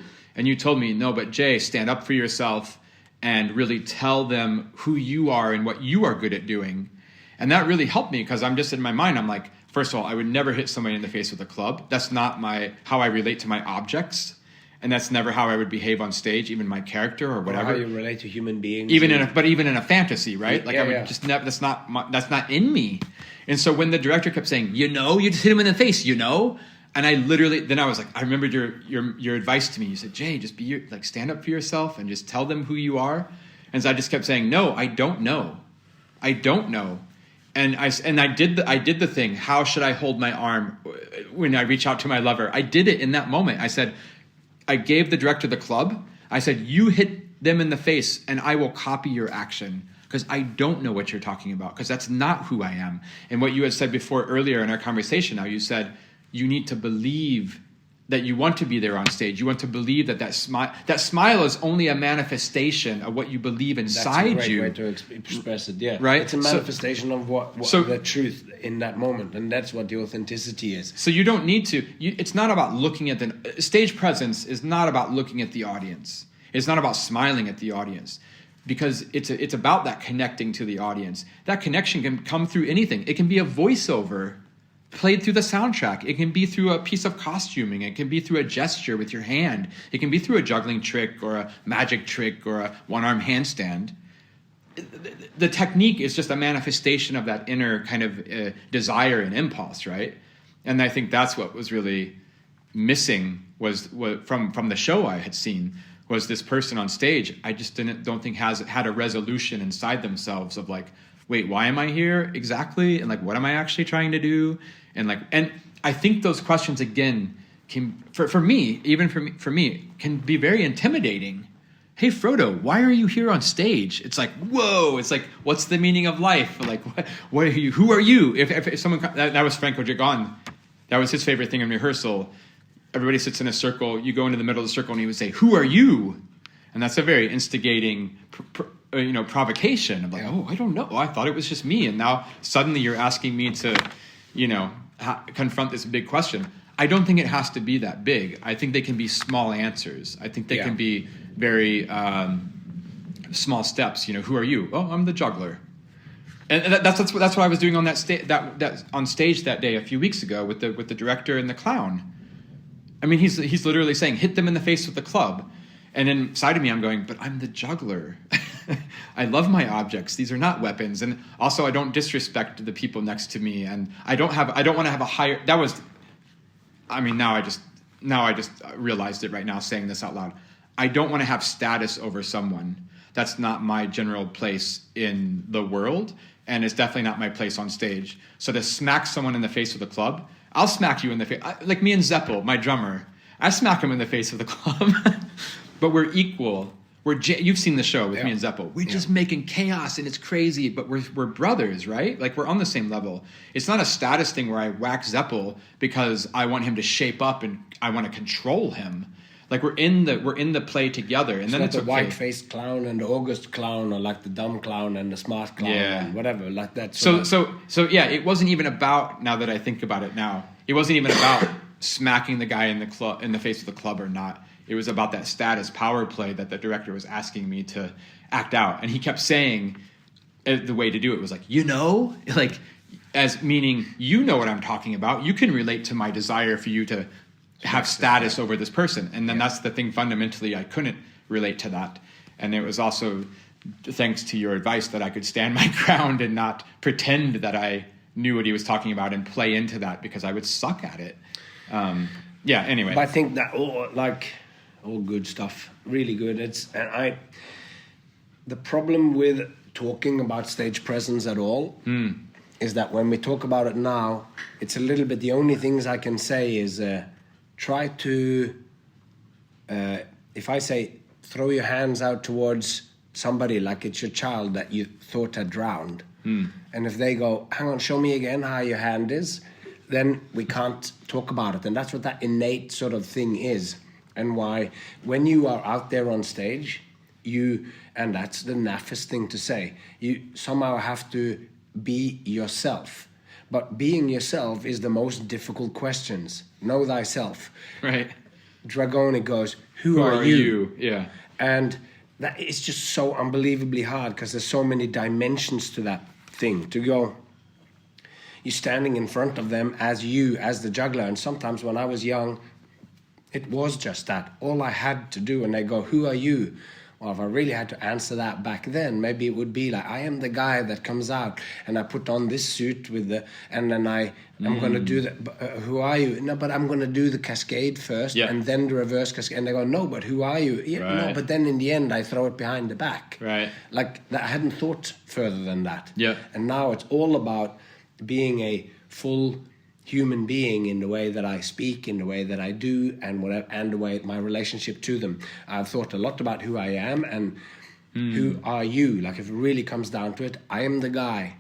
told me, no, but Jay, stand up for yourself and really tell them who you are and what you are good at doing. And that really helped me because I'm just in my mind, I'm like, first of all, I would never hit somebody in the face with a club. That's not how I relate to my objects. And that's never how I would behave on stage, even my character or whatever. Or how you relate to human beings. Even in a fantasy, right? Like yeah, I would just never. That's not in me. And so when the director kept saying, you just hit him in the face, and I literally, then I was like, I remembered your advice to me. You said, Jay, just stand up for yourself and just tell them who you are. And so I just kept saying, no, I don't know. And I did the thing. How should I hold my arm when I reach out to my lover? I did it in that moment. I said, I gave the director the club. I said, you hit them in the face and I will copy your action because I don't know what you're talking about because that's not who I am. And what you had said before earlier in our conversation, how you said you need to believe that you want to be there on stage. You want to believe that smile is only a manifestation of what you believe inside you. That's a great way to express it, yeah. Right? It's a manifestation of what the truth in that moment, and that's what the authenticity is. So you don't need to, it's not about looking at stage presence is not about looking at the audience. It's not about smiling at the audience because it's about that connecting to the audience. That connection can come through anything. It can be a voiceover played through the soundtrack. It can be through a piece of costuming. It can be through a gesture with your hand. It can be through a juggling trick or a magic trick or a one-arm handstand. The technique is just a manifestation of that inner kind of desire and impulse, right? And I think that's what was really missing was from the show I had seen was this person on stage. I just don't think had a resolution inside themselves of like, wait, why am I here exactly? And like, what am I actually trying to do? And I think those questions again can, for me, can be very intimidating. Hey, Frodo, why are you here on stage? It's like, whoa, it's like, what's the meaning of life? Like, what are you, who are you? If someone, that was Franco Dragon. That was his favorite thing in rehearsal. Everybody sits in a circle. You go into the middle of the circle and he would say, who are you? And that's a very instigating provocation of like, oh, I don't know. I thought it was just me. And now suddenly you're asking me to, confront this big question. I don't think it has to be that big. I think they can be small answers. I think they can be very small steps. Who are you? Oh, I'm the juggler. And that's what I was doing on that on stage that day a few weeks ago with the director and the clown. I mean, he's literally saying, hit them in the face with the club. And inside of me, I'm going, but I'm the juggler. I love my objects. These are not weapons. And also, I don't disrespect the people next to me. And I don't want to have a higher. That was. I mean, now I just realized it right now saying this out loud. I don't want to have status over someone. That's not my general place in the world. and it's definitely not my place on stage. So to smack someone in the face with a club, I'll smack you in the face. Like me and Zeppel, my drummer, I smack him in the face with a club. But we're equal. You've seen the show with me and Zeppel. We're just making chaos, and it's crazy, but we're brothers, right? Like, we're on the same level. It's not a status thing where I whack Zeppel because I want him to shape up and I want to control him. Like, we're in the play together, and then it's the okay. white-faced clown and the August clown, or like the dumb clown and the smart clown, and whatever, like that. So yeah, it wasn't even about, now that I think about it now, it wasn't even about smacking the guy in the face with a club or not. It was about that status power play that the director was asking me to act out. And he kept saying the way to do it was like, like, as meaning, you know what I'm talking about. You can relate to my desire for you to have status over this person. And then that's the thing, fundamentally, I couldn't relate to that. And it was also thanks to your advice that I could stand my ground and not pretend that I knew what he was talking about and play into that, because I would suck at it. Anyway. But I think that all good stuff, really good. The problem with talking about stage presence at all is that when we talk about it now, it's a little bit, the only things I can say is try to, if I say throw your hands out towards somebody like it's your child that you thought had drowned, and if they go, hang on, show me again how your hand is, then we can't talk about it. And that's what that innate sort of thing is. And why, when you are out there on stage, and that's the naffest thing to say, you somehow have to be yourself. But being yourself is the most difficult questions. Know thyself. Right. Dragoni goes, who are you? Yeah. And that it's just so unbelievably hard, because there's so many dimensions to that thing. To go, you're standing in front of them as the juggler. And sometimes when I was young, it was just that. All I had to do, and they go, who are you? Well, if I really had to answer that back then, maybe it would be like, I am the guy that comes out and I put on this suit and then I'm going to do that. Who are you? No, but I'm going to do the cascade first and then the reverse cascade. And they go, no, but who are you? Yeah, right. No, but then in the end, I throw it behind the back. Right. Like, I hadn't thought further than that. Yeah. And now it's all about being a full human being in the way that I speak, in the way that I do, and whatever, and the way my relationship to them. I've thought a lot about who I am and who are you. Like, if it really comes down to it, I am the guy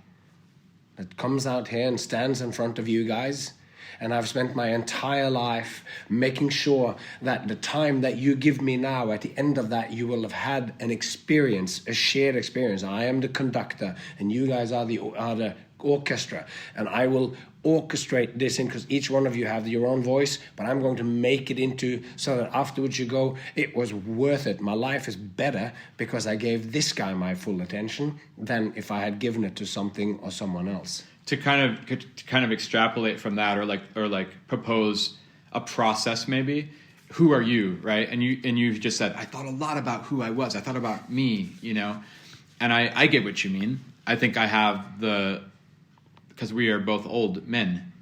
that comes out here and stands in front of you guys, and I've spent my entire life making sure that the time that you give me now, at the end of that, you will have had an experience, a shared experience. I am the conductor, and you guys are the orchestra, and I will orchestrate this in, because each one of you have your own voice, but I'm going to make it into so that afterwards you go, it was worth it. My life is better because I gave this guy my full attention than if I had given it to something or someone else. To kind of extrapolate from that, or like propose a process, maybe. Who are you, right? And you just said, I thought a lot about who I was. I thought about me, and I get what you mean. I think I have because we are both old men,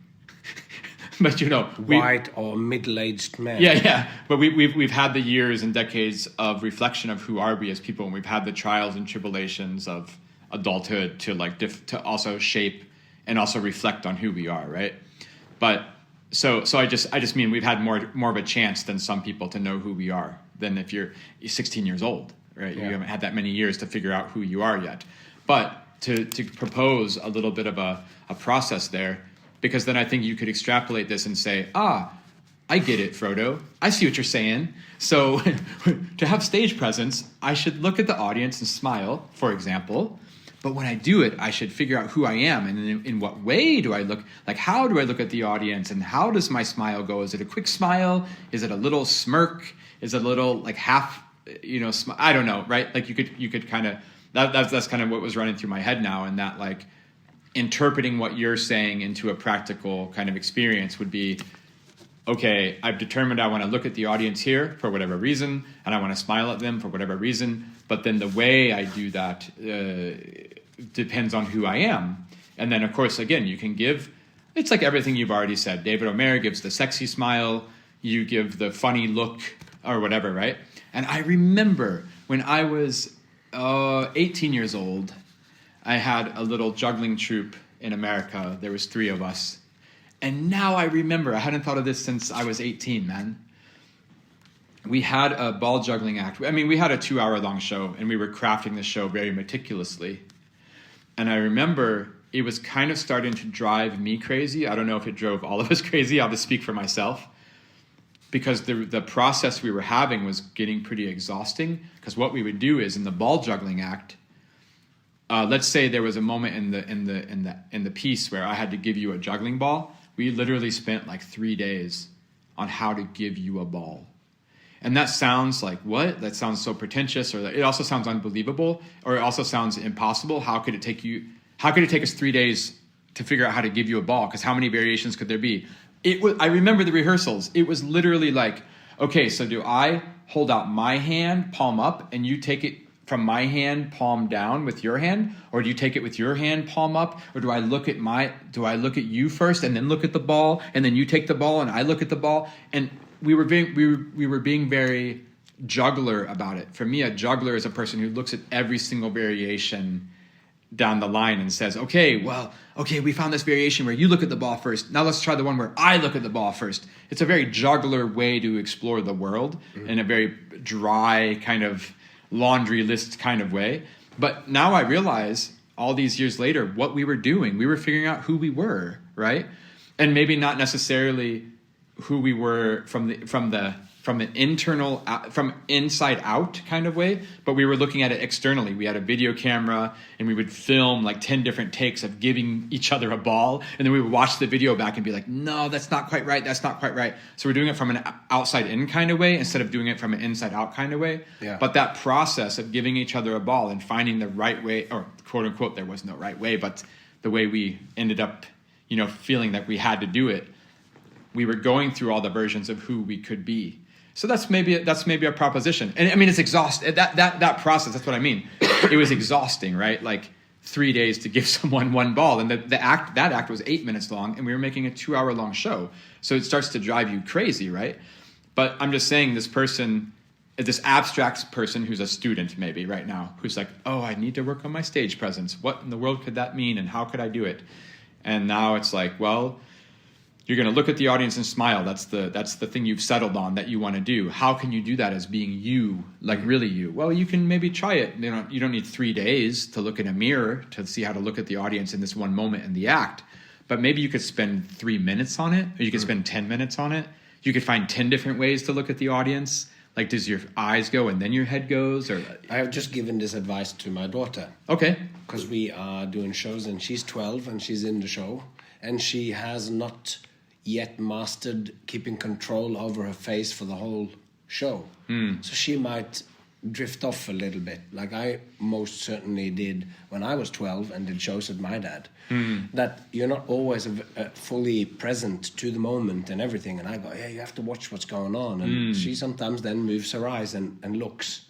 but white or middle-aged men. Yeah. But we've had the years and decades of reflection of who are we as people, and we've had the trials and tribulations of adulthood to also shape and also reflect on who we are, right? But so I just mean we've had more of a chance than some people to know who we are than if you're 16 years old, right? Yeah. You haven't had that many years to figure out who you are yet, but to propose a little bit of a process there, because then I think you could extrapolate this and say, I get it, Frodo. I see what you're saying. So to have stage presence, I should look at the audience and smile, for example. But when I do it, I should figure out who I am, and in what way do I look? Like, how do I look at the audience, and how does my smile go? Is it a quick smile? Is it a little smirk? Is it a little like half, I don't know, right? Like you could kind of, that's kind of what was running through my head now, and that like interpreting what you're saying into a practical kind of experience would be, okay, I've determined I want to look at the audience here for whatever reason, and I want to smile at them for whatever reason, but then the way I do that depends on who I am. And then, of course, again, you can give, it's like everything you've already said. David O'Meara gives the sexy smile, you give the funny look, or whatever, right? And I remember when I was 18 years old, I had a little juggling troupe in America. There was 3 of us. And now I remember, I hadn't thought of this since I was 18, man. We had a ball juggling act. I mean, we had a 2-hour-long show, and we were crafting the show very meticulously. And I remember it was kind of starting to drive me crazy. I don't know if it drove all of us crazy. I'll just speak for myself. Because the process we were having was getting pretty exhausting. Because what we would do is in the ball juggling act, let's say there was a moment in the piece where I had to give you a juggling ball. We literally spent like 3 days on how to give you a ball. And that sounds like, what? That sounds so pretentious, or it also sounds unbelievable, or it also sounds impossible. How could it take us 3 days to figure out how to give you a ball? Because how many variations could there be? I remember the rehearsals. It was literally like, okay, so do I hold out my hand, palm up, and you take it from my hand, palm down with your hand? Or do you take it with your hand, palm up? Or do I look at you first and then look at the ball, and then you take the ball and I look at the ball? And we were being very juggler about it. For me, a juggler is a person who looks at every single variation down the line and says, okay, we found this variation where you look at the ball first. Now let's try the one where I look at the ball first. It's a very juggler way to explore the world in a very dry kind of laundry list kind of way. But now I realize all these years later what we were doing. We were figuring out who we were, right? And maybe not necessarily who we were from inside out kind of way, but we were looking at it externally. We had a video camera and we would film like 10 different takes of giving each other a ball, and then we would watch the video back and be like, no, that's not quite right, that's not quite right. So we're doing it from an outside in kind of way instead of doing it from an inside out kind of way. Yeah. But that process of giving each other a ball and finding the right way, or quote unquote there was no right way, but the way we ended up feeling that we had to do it, we were going through all the versions of who we could be. So that's maybe a proposition. And I mean, it's exhausting. That process, that's what I mean. It was exhausting, right? Like 3 days to give someone one ball. And that act was 8 minutes long, and we were making a 2-hour-long show. So it starts to drive you crazy, right? But I'm just saying, this abstract person who's a student maybe right now, who's like, oh, I need to work on my stage presence. What in the world could that mean, and how could I do it? And now it's like, well, you're going to look at the audience and smile. That's the thing you've settled on that you want to do. How can you do that as being you, like really you? Well, you can maybe try it. You don't need 3 days to look in a mirror to see how to look at the audience in this one moment in the act. But maybe you could spend 3 minutes on it, or you could spend 10 minutes on it. You could find 10 different ways to look at the audience. Like, does your eyes go and then your head goes? Or I have just given this advice to my daughter. Okay. Because we are doing shows, and she's 12 and she's in the show, and she has not yet mastered keeping control over her face for the whole show. So she might drift off a little bit, like I most certainly did when I was 12 and did shows with my dad. That you're not always fully present to the moment and everything. And I go, yeah, you have to watch what's going on. And she sometimes then moves her eyes and looks.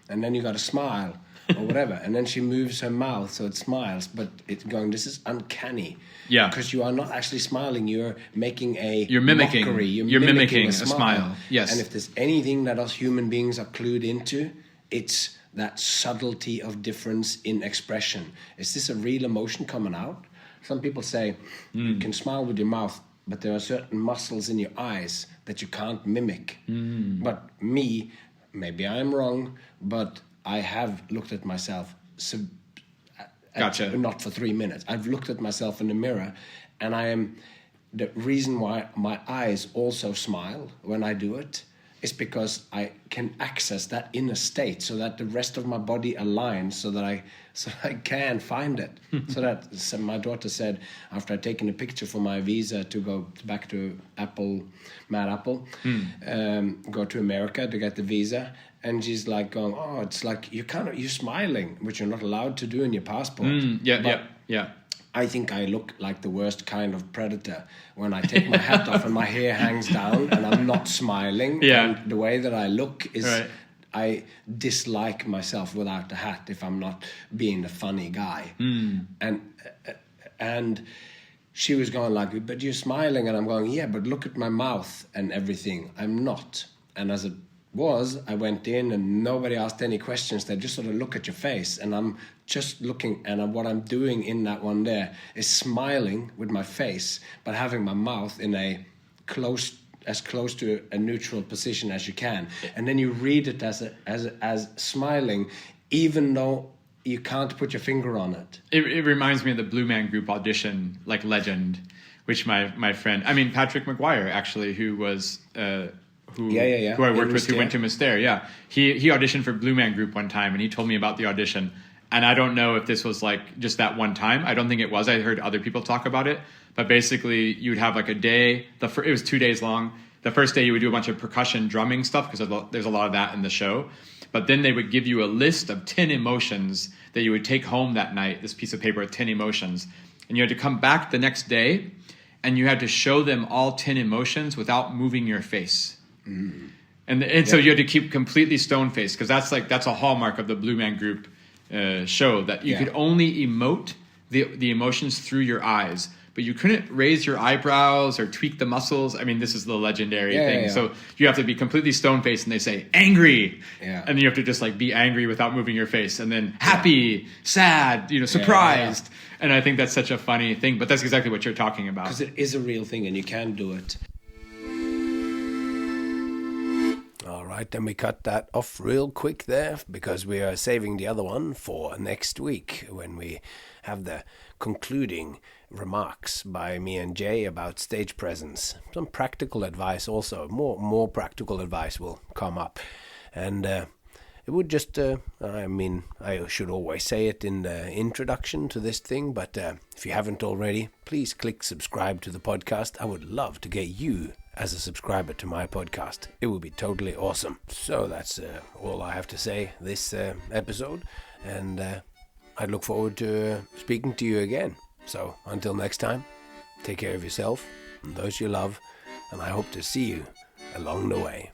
And then you got to smile or whatever. And then she moves her mouth so it smiles, but it's going, this is uncanny. Yeah. Because you are not actually smiling, you're making You're mimicking. mockery. You're mimicking a smile. Yes. And if there's anything that us human beings are clued into, it's that subtlety of difference in expression. Is this a real emotion coming out? Some people say you can smile with your mouth, but there are certain muscles in your eyes that you can't mimic. But me, maybe I'm wrong, but I have looked at myself, Gotcha. Not for 3 minutes. I've looked at myself in the mirror, and the reason why my eyes also smile when I do it is because I can access that inner state, so that the rest of my body aligns, so that I can find it. So my daughter said, after I'd taken a picture for my visa to go back to Mad Apple, go to America to get the visa, and she's like going, oh, it's like you're smiling, which you're not allowed to do in your passport. Yeah. I think I look like the worst kind of predator when I take my hat off and my hair hangs down and I'm not smiling. Yeah. And the way that I look is, right. I dislike myself without the hat if I'm not being the funny guy. And she was going like, but you're smiling. And I'm going, yeah, but look at my mouth and everything. I'm not. And as a was I went in and nobody asked any questions. They just sort of look at your face, and I'm just looking, and what I'm doing in that one there is smiling with my face, but having my mouth in a as close to a neutral position as you can, and then you read it as smiling, even though you can't put your finger on it. It reminds me of the Blue Man Group audition, like legend, which my friend, Patrick McGuire actually, who was who I worked with, who went to Mystere. Yeah, he auditioned for Blue Man Group one time, and he told me about the audition. And I don't know if this was like just that one time. I don't think it was. I heard other people talk about it. But basically, you would have like a day. It was 2 days long. The first day you would do a bunch of percussion drumming stuff because there's a lot of that in the show. But then they would give you a list of 10 emotions that you would take home that night, this piece of paper with 10 emotions. And you had to come back the next day, and you had to show them all 10 emotions without moving your face. Mm. And so you had to keep completely stone-faced, because that's a hallmark of the Blue Man Group show, that you could only emote the emotions through your eyes, but you couldn't raise your eyebrows or tweak the muscles. This is the legendary thing. Yeah. So you have to be completely stone-faced, and they say angry, and then you have to just like be angry without moving your face, and then happy, sad, surprised. And I think that's such a funny thing, but that's exactly what you're talking about. Because it is a real thing, and you can do it. All right, then we cut that off real quick there, because we are saving the other one for next week, when we have the concluding remarks by me and Jay about stage presence. Some practical advice also. More practical advice will come up. And it would just, I should always say it in the introduction to this thing, but if you haven't already, please click subscribe to the podcast. I would love to get you as a subscriber to my podcast. It would be totally awesome. So that's all I have to say this episode, and I look forward to speaking to you again. So until next time, take care of yourself and those you love, and I hope to see you along the way.